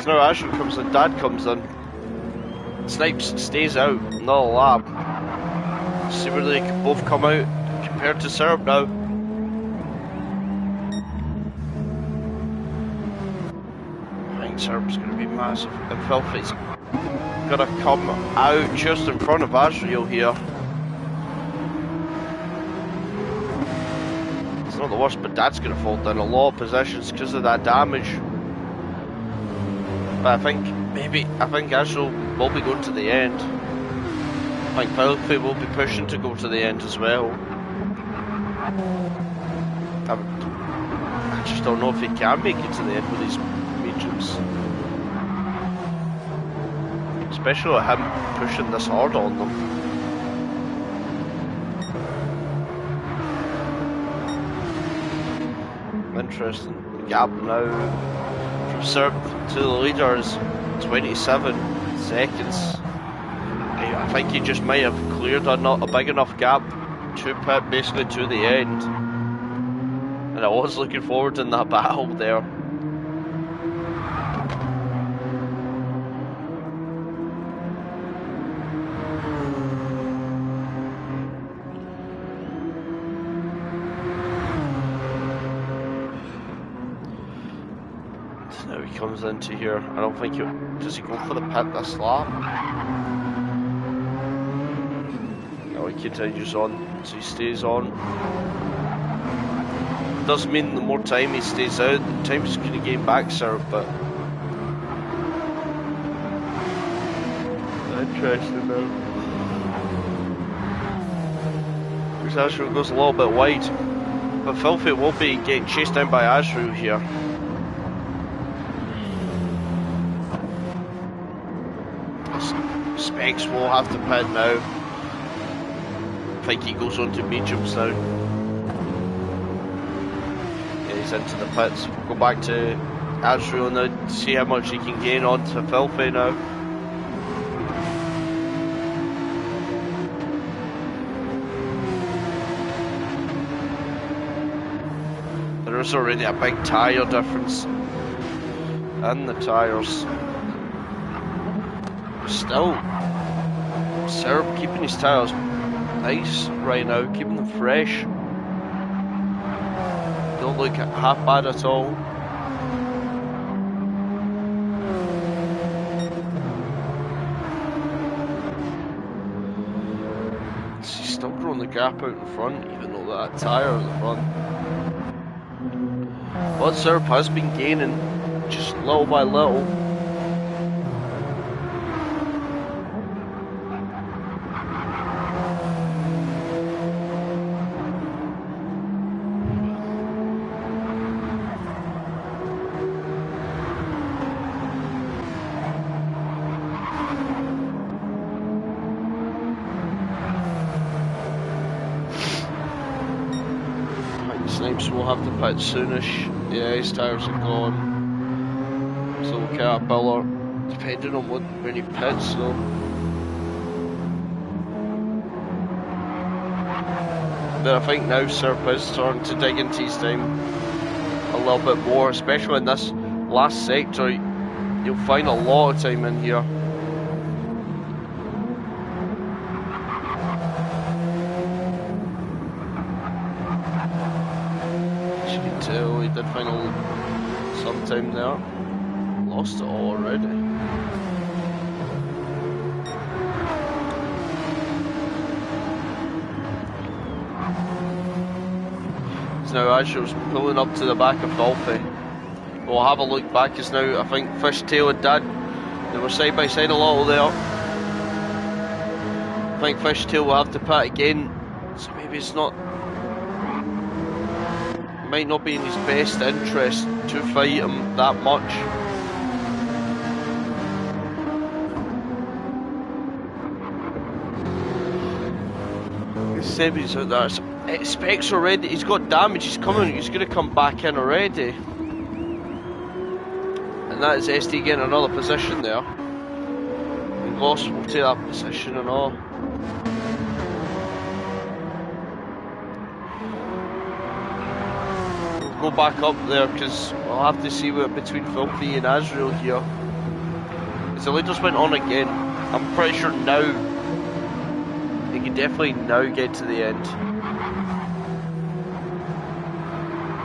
Now Azrael comes in, Dad comes in. Snipes stays out, another lap. See where they both come out compared to Syrup now. I think Syrup's going to be massive. And Filthy's going to come out just in front of Azrael here. It's not the worst, but Dad's going to fall down a lot of positions because of that damage. But I think Azrael will be going to the end. I think Filthy will be pushing to go to the end as well. I just don't know if he can make it to the end with his mediums. Especially with him pushing this hard on them. Interesting. The gap now from Syrup to the leader is 27 seconds. I think he just might have cleared a big enough gap to pit basically to the end. And I was looking forward in that battle there. Now he comes into here. I don't think does he go for the pit this lap? No, he continues on, so he stays on. Does mean the more time he stays out, the time he's going to gain back Syrup, but interesting though. Because Azrael goes a little bit wide, but Filthy will be getting chased down by Azrael here. Specs will have to pit now. I think he goes on to mediums now. Yeah, he's into the pits. We'll go back to Azrael now to see how much he can gain onto Filthy now. There is already a big tyre difference in the tyres. Still, Serb keeping his tyres nice right now, keeping them fresh. Don't look half bad at all. He's still growing the gap out in front, even though that tyre in the front. But Serb has been gaining just little by little. Snipes will have to pit soonish. Yeah, his tyres are gone. So Caterpillar, depending on when he pits though. But I think now Serp is starting to dig into his time a little bit more, especially in this last sector. You'll find a lot of time in here. He did find some time there. Lost it all already. So now Azrael's pulling up to the back of Filthy. We'll have a look back as now I think Fishtail and Dad, they were side by side a little there. I think Fishtail will have to pit again, so maybe it's not, might not be in his best interest to fight him that much. Sebi's out there. Specs already, he's got damage, he's coming, he's going to come back in already. And that is SD getting another position there. And Gloss will take that position and all. Go back up there because we'll have to see what between Filthy and Azrael here. As the leaders went on again, I'm pretty sure now they can definitely now get to the end.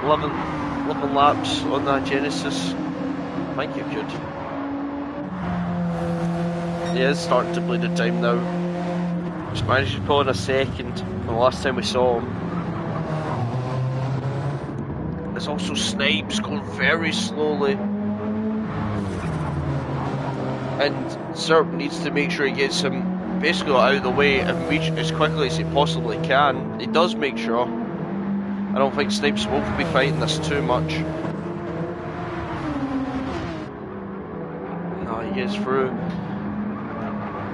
11 laps on that Genesis. I think you could. He is starting to bleed the time now. Just managed to pull in a second from the last time we saw him. There's also Snipes going very slowly. And Serp needs to make sure he gets him basically out of the way and reach as quickly as he possibly can. He does make sure. I don't think Snipes will be fighting this too much. No, he gets through.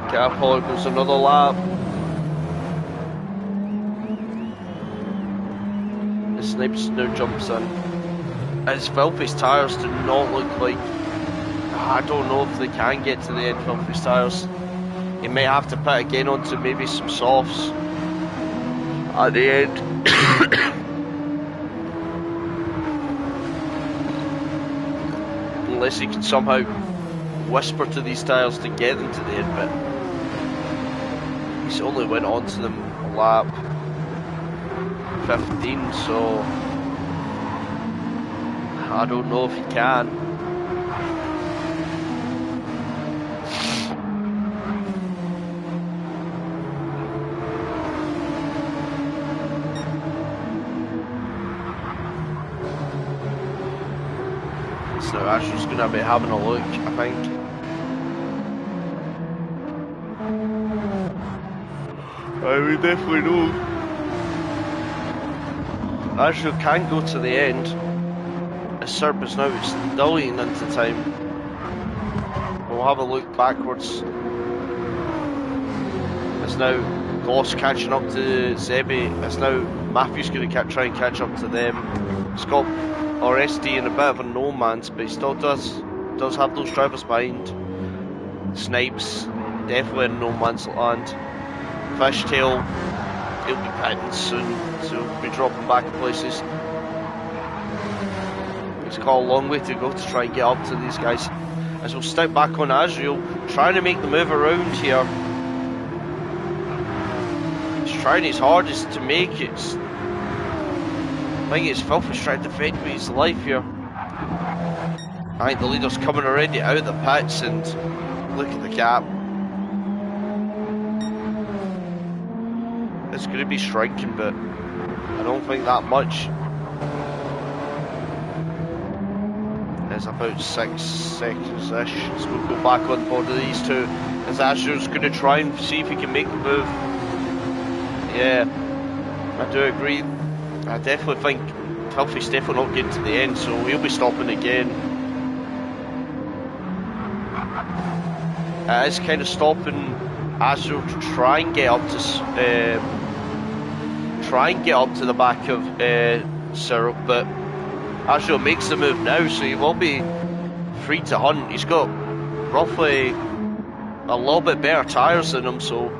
Caterpillar goes another lap. Snipes now jumps in. His Filthy's tyres do not look like... I don't know if they can get to the end, Filthy's tyres. He may have to put again onto maybe some softs at the end. Unless he can somehow whisper to these tyres to get them to the end, but he's only went on to them a lap 15, so I don't know if he can. So Asher's going to be having a look, I think. We definitely know Asher can go to the end. As Serp is now still eating into time. We'll have a look backwards. It's now Gloss catching up to Zebi. It's now Matthew's going to try and catch up to them. Scott or SD in a bit of a no man's, but he still does have those drivers behind. Snipes definitely in no man's land. Fishtail, he'll be pitting soon, so he'll be dropping back in places. He's got a long way to go to try and get up to these guys. As we'll stick back on Azrael, trying to make the move around here. He's trying his hardest to make it. I think it's Filthy's trying to defend with his life here. I think the leader's coming already out of the pits, and look at the gap. It's going to be shrinking, but I don't think that much. There's about 6 seconds-ish, so we'll go back on board of these two, as Azrael's going to try and see if he can make the move. Yeah, I do agree. I definitely think Filthy's definitely not getting to the end, so he'll be stopping again. It is kind of stopping Azrael to try and get up to the back of Syrup, but Azrael makes the move now, so he will be free to hunt. He's got roughly a little bit better tyres than him, so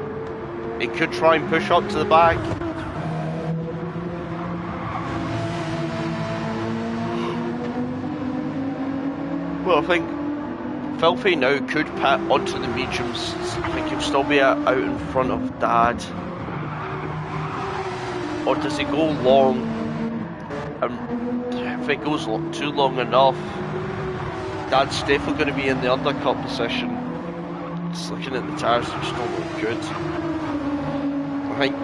he could try and push up to the back. Well, I think Filthy now could pit onto the mediums. I think he'll still be out in front of Dad. Or does he go long? If it goes too long enough, Dad's definitely going to be in the undercut position. Just looking at the tyres, they just don't look good. I think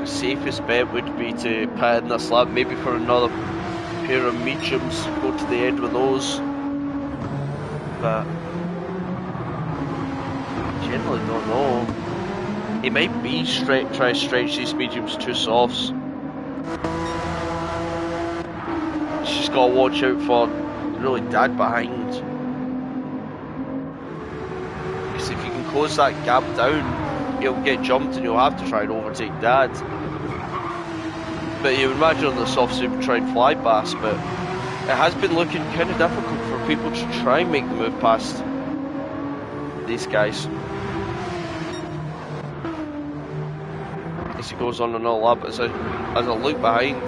the safest bet would be to pit in this lap, maybe for another pair of mediums, go to the end with those. But generally don't know. He might be try to stretch these mediums to softs. She's got to watch out for really Dad behind. Because if you can close that gap down, he'll get jumped and you'll have to try and overtake Dad. But you would imagine on the softs he would try and fly past, but it has been looking kind of difficult for people to try and make the move past these guys. As he goes on another lap, as I look behind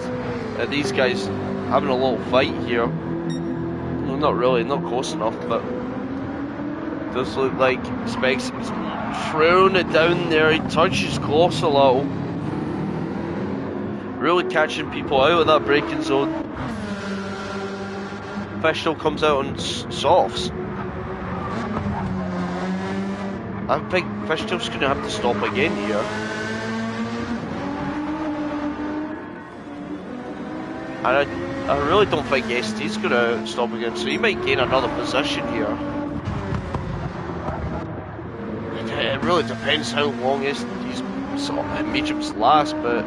at these guys having a little fight here. Well, not really, not close enough, but it does look like Specs is throwing it down there. He touches close a little, really catching people out of that braking zone. Fishtail comes out on softs. I think Fishtail's going to have to stop again here. And I really don't think SD's going to stop again, so he might gain another position here. It really depends how long these sort of mediums last, but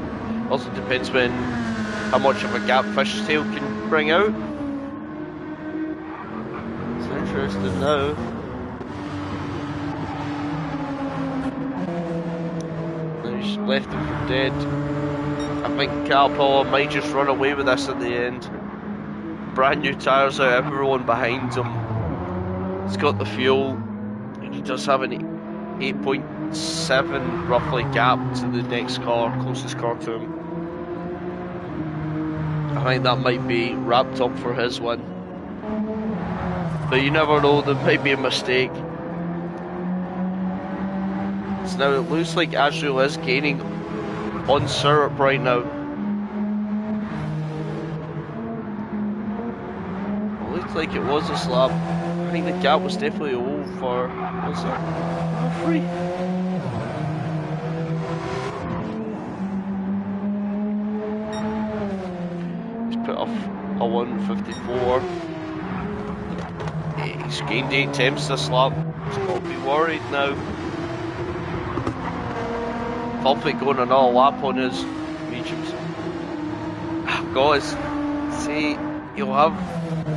also depends how much of a gap Fishtail can bring out. It's interesting now. And he's left him for dead. I think Caterpillar might just run away with this at the end. Brand new tyres out, everyone behind him. He's got the fuel, and he does have an 8.7 roughly gap to the next car, closest car to him. I think that might be wrapped up for his win. But you never know, there might be a mistake. So now it looks like Azrael is gaining on Syrup right now. It looked like it was a slap. I think the gap was definitely over. Was it? Free. He's put off a 154. He's gained 8 attempts this lap. He's got to be worried now. Filthy going another lap on his mediums. Guys, see, you'll have.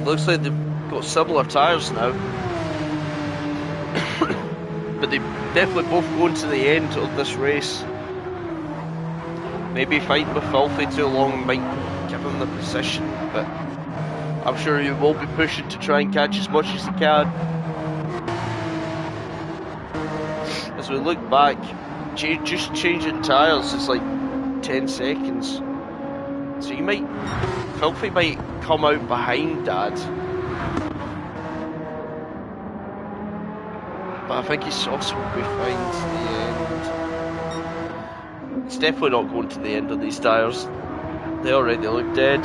Looks like they've got similar tyres now. But they definitely both going to the end of this race. Maybe fighting with Filthy too long might give him the position, but I'm sure he will be pushing to try and catch as much as he can. As we look back, just changing tyres is like 10 seconds. So you might, Filthy might come out behind Dad. But I think his softs will be fine to the end. It's definitely not going to the end of these tyres. They already look dead.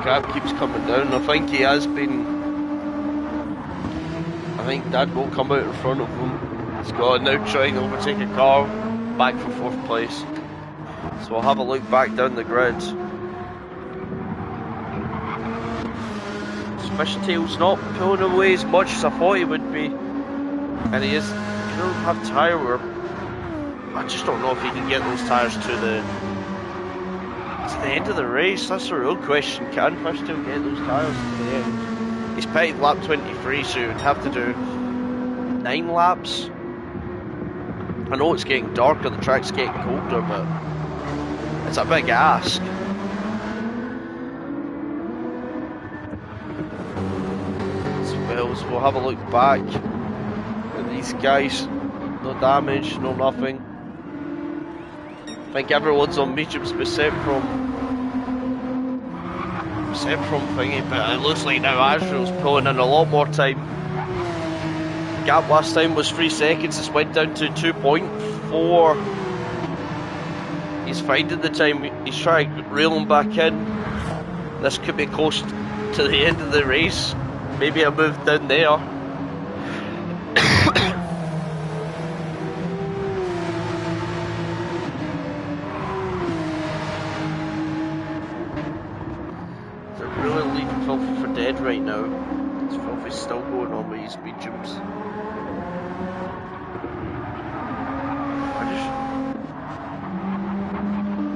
Gap keeps coming down. I think he has been. I think Dad will come out in front of him. He's got to now try and overtake a car back for 4th place. So we'll have a look back down the grid. Fishtail's not pulling away as much as I thought he would be. And he is. He doesn't have tyre wear. I just don't know if he can get those tyres to the end of the race. That's the real question. Can Fishtail get those tyres to the end? He's pitted lap 23, so he would have to do 9 laps. I know it's getting darker, the track's getting colder, but it's a big ask. So we'll have a look back at these guys. No damage, no nothing. I think everyone's on mediums except from thingy, but it looks like now Azrael's pulling in a lot more time. Gap last time was 3 seconds, it's went down to 2.4. He's finding the time, he's trying to reel him back in. This could be close to the end of the race. Maybe a move down there. Dead right now. It's Filthy's still going on with his mediums. I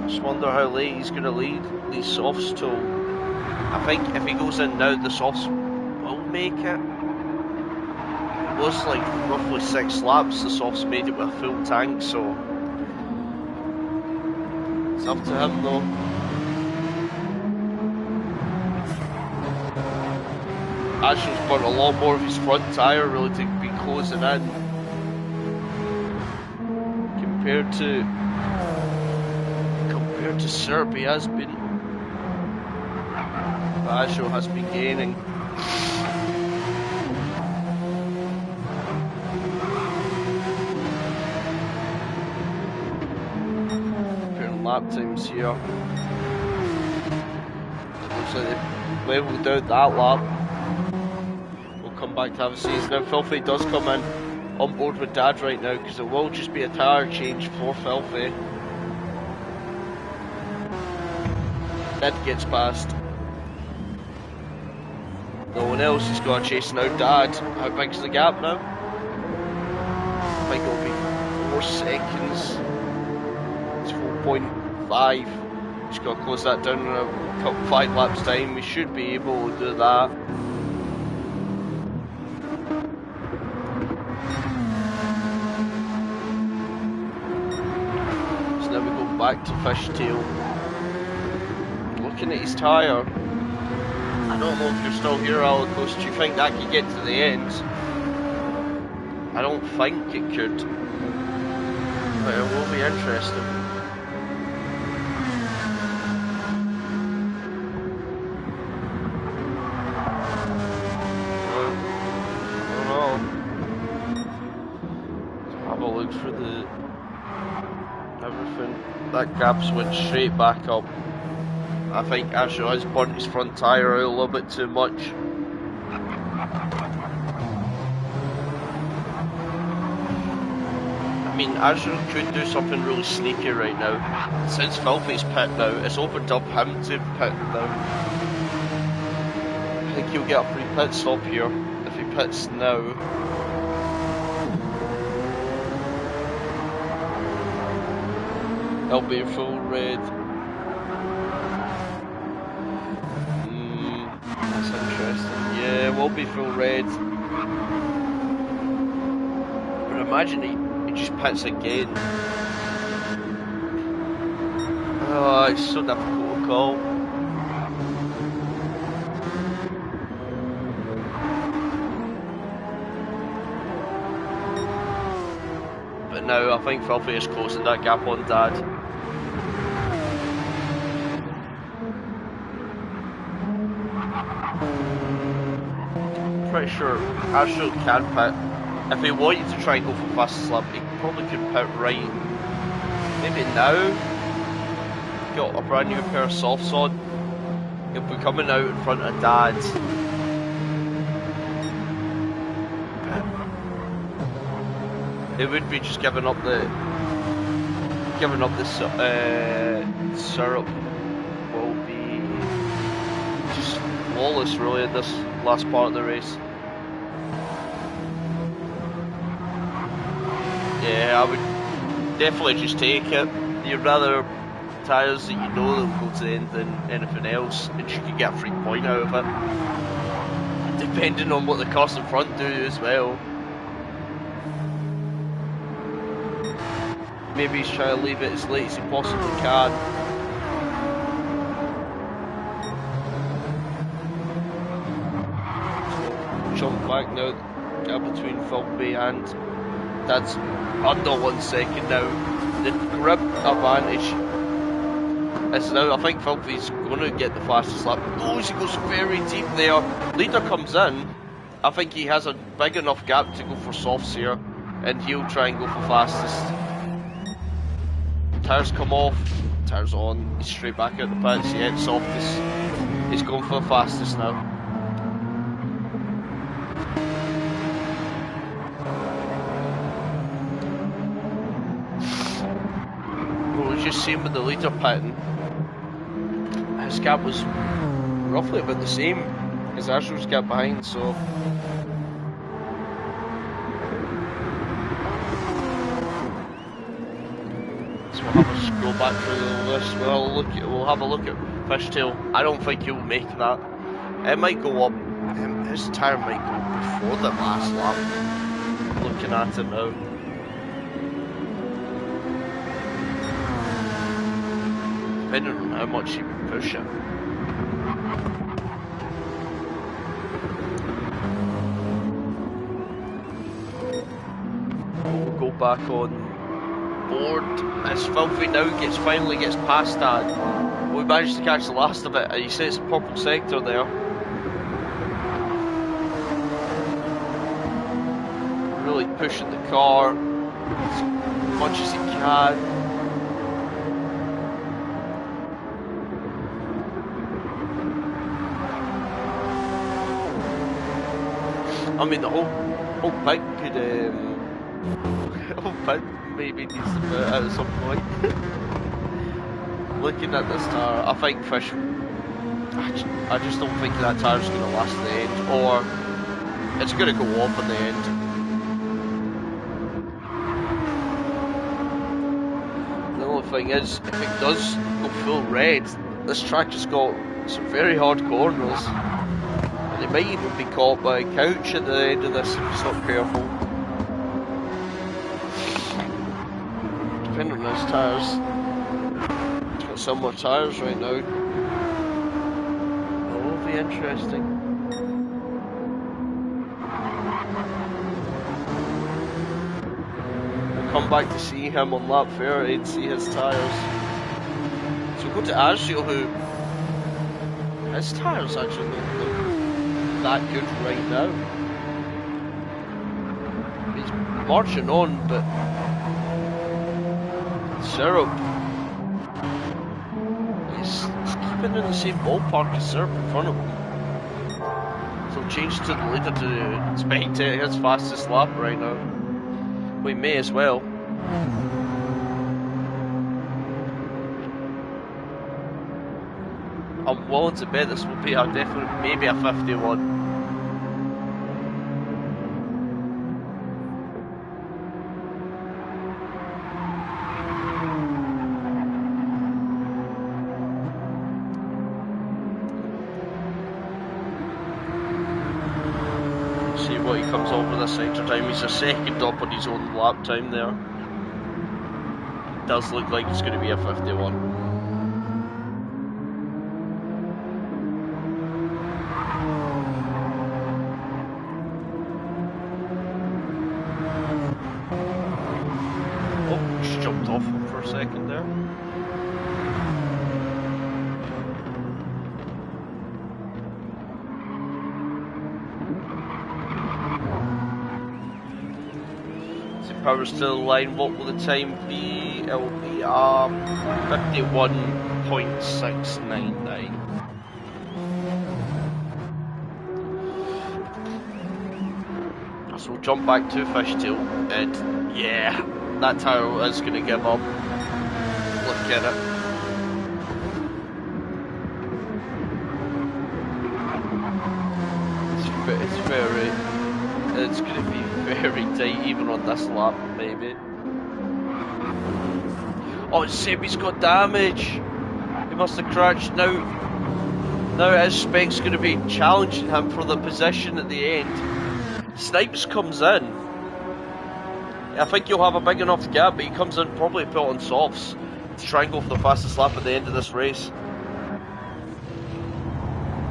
just wonder how late he's going to lead these softs till. I think if he goes in now, the softs will make it. It was like roughly 6 laps, the softs made it with a full tank, so it's up to him though. Azrael's burnt a lot more of his front tyre really to be closing in compared to Serp. He has been, but Azrael has been gaining. Comparing lap times here, looks like they've levelled out that lap. Come back to have a season. Now Filthy does come in on board with Dad right now because it will just be a tyre change for Filthy. Dad gets past. No one else has got to chase now. Dad, how big's the gap now? I think it'll be 4 seconds. It's 4.5. Just got to close that down in a couple 5 laps time. We should be able to do that. Back to Fishtail. Looking at his tyre. I don't know if you're still here, Alicos. Do you think that could get to the end? I don't think it could. But it will be interesting. I don't know. Have a look for the everything. That gap's went straight back up. I think Azrael has burnt his front tyre out a little bit too much. I mean, Azrael could do something really sneaky right now. Since Filthy's pit now, it's opened up him to pit now. I think he'll get a free pit stop here if he pits now. I'll be full red. That's interesting. Yeah, we'll be full red. But imagine he just pits again. Oh, it's so difficult to call. But now I think Filthy is closing that gap on Dad. Pretty sure Astro can pit. If he wanted to try and go for fastest lap, he probably could pit right. Maybe now. Got a brand new pair of softs on. He'll be coming out in front of Dad. It would be just giving up the syrup. Will be just flawless, really, in this last part of the race. Yeah, I would definitely just take it. You'd rather tyres that you know that will go to the end than anything else, and you can get a free point out of it. Depending on what the cars in front do as well. Maybe he's trying to leave it as late as he possibly can. Jump back now, gap between Filthy and Dad's under 1 second now. The grip advantage is now, I think Filthy's going to get the fastest lap. Oh, he goes very deep there. Leader comes in. I think he has a big enough gap to go for softs here, and he'll try and go for fastest. Tyres come off, tyres on, he's straight back out the pits, yeah, it's softest. He's going for the fastest now. Well, we've just seen with the leader pitting, his gap was roughly about the same as Astro's gap behind, so we'll have a scroll back through the list. We'll have a look at Fishtail. I don't think he'll make that. It might go up. His tyre might go before the last lap. Looking at it now. Depending on how much he can push it. We'll go back on board as Filthy now finally gets past Dad. We managed to catch the last of it. He says purple sector there. Really pushing the car as much as he can. I mean, the whole pit could whole pit maybe needs to put out at some point. Looking at this tyre, I think Fish, I just don't think that tyre's going to last to the end, or it's going to go off in the end. The only thing is, if it does go full red, this track has got some very hard corners. And they might even be caught by a couch at the end of this if it's not careful. Depending on his tyres. He's got similar tyres right now. That will be interesting. We'll come back to see him on lap 30 and see his tyres. So we'll go to Azio, who his tyres actually don't look that good right now. He's marching on, but Syrup is keeping in the same ballpark as Syrup in front of him. So change to the leader to spectate his fastest lap right now. We may as well. I'm willing to bet this will be a definite, maybe a 51. what he comes over this extra time. He's a second up on his own lap time there. Does look like it's going to be a 51. Oh, just jumped off him for a second there. Power's still in line. What will the time be? It will be 51.699. So we'll jump back to Fishtail, and yeah, that tyre is going to give up. Look at it. It's going to be very tight even on this lap, maybe. Oh, Sebi's got damage. He must have crashed. Now his spec's going to be challenging him for the position at the end. Snipes comes in. I think he'll have a big enough gap, but he comes in probably put on softs to try and go for the fastest lap at the end of this race.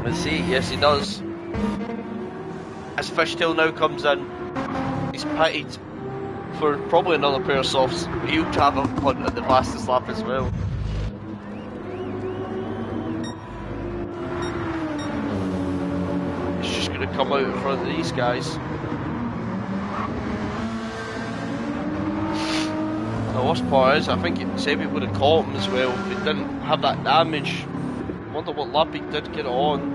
Let's see. Yes, he does. As Fishtail now comes in, he's pitted for probably another pair of softs. He'll have a punt at the fastest lap as well. It's just going to come out in front of these guys. The worst part is, I think Sebi would have caught him as well if he didn't have that damage. I wonder what lap he did get on.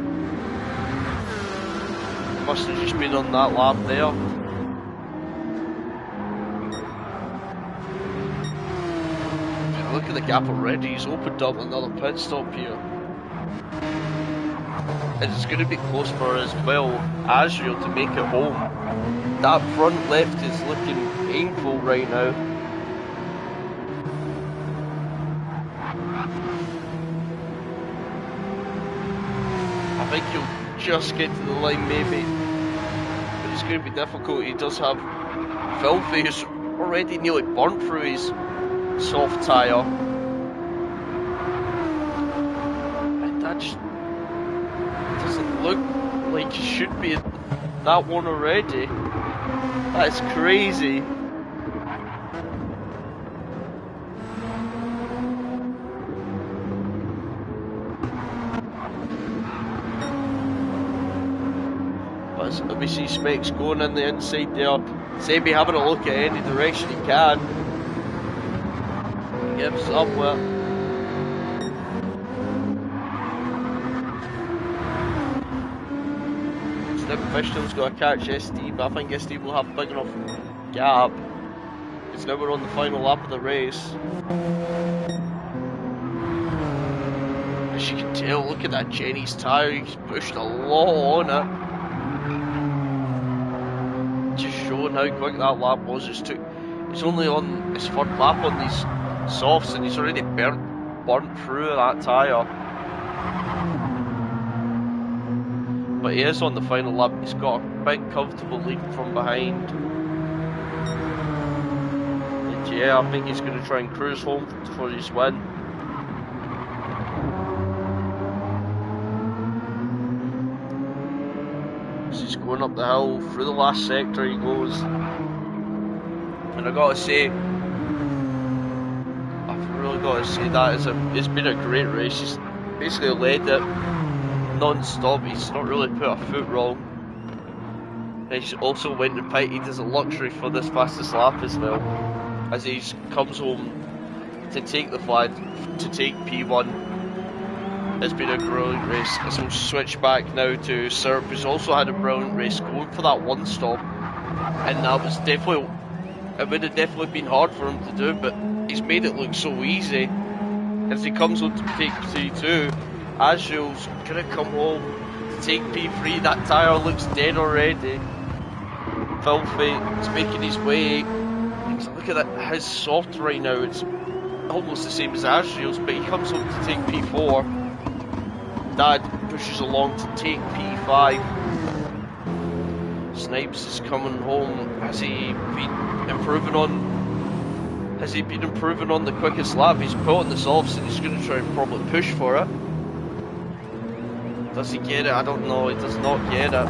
Must have just been on that lap there. Look at the gap already, he's opened up another pit stop here. And it's going to be close for as well, Azrael, to make it home. That front left is looking painful right now. I think he'll just get to the line maybe, but it's going to be difficult. He does have Filthy, who's already nearly burnt through his soft tyre, and that just doesn't look like he should be in that one already. That is crazy. We see Specs going in the inside there. Sebi having a look at any direction he can. He gives up with. Stephen Fishtail's got to catch SD, but I think SD will have a big enough gap. Because now we're on the final lap of the race. As you can tell, look at that Jenny's tyre, he's pushed a lot on it. Just showing how quick that lap was. It's only on his third lap on these softs and he's already burnt through that tyre. But he is on the final lap. He's got a big comfortable lead from behind. And yeah, I think he's going to try and cruise home for his win. He's going up the hill, through the last sector he goes. And I gotta say, I've really gotta say that it's been a great race. He's basically led it non-stop, he's not really put a foot wrong. And he's also went and pitted as a luxury for this fastest lap as well, as he comes home to take the flag, to take P1. It's been a brilliant race. As we'll switch back now to Serp, who's also had a brilliant race, going for that one stop. And that was definitely, it would have definitely been hard for him to do, but he's made it look so easy. As he comes on to take P2, Azrael's gonna come home to take P3. That tyre looks dead already. Filthy is making his way. Look at that, his soft right now, it's almost the same as Azrael's, but he comes home to take P4. Dad pushes along to take P5. Snipes is coming home. Has he been improving on? Has he been improving on the quickest lap? He's pulling this off, so he's going to try and probably push for it. Does he get it? I don't know. He does not get it.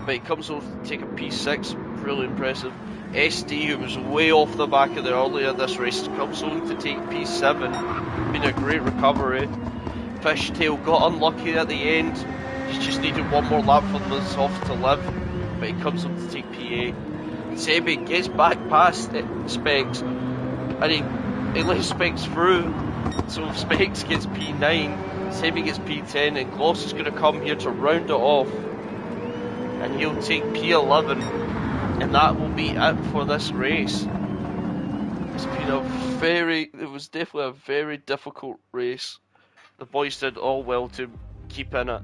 But he comes over to take a P6. Really impressive. SD, who was way off the back of the earlier this race, comes home to take P7. Been a great recovery. Fishtail got unlucky at the end. He just needed one more lap for this off to live. But he comes home to take P8. Sebi gets back past Specs. And he lets Specs through. So Specs gets P9. Sebi gets P10. And Gloss is going to come here to round it off. And he'll take P11, and that will be it for this race. It's been it was definitely a very difficult race. The boys did all well to keep in it,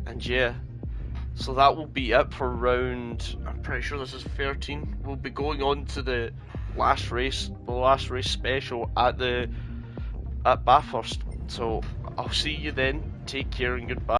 and yeah, so that will be it for round, I'm pretty sure this is 13. We'll be going on to the last race special at Bathurst. So I'll see you then, take care and goodbye.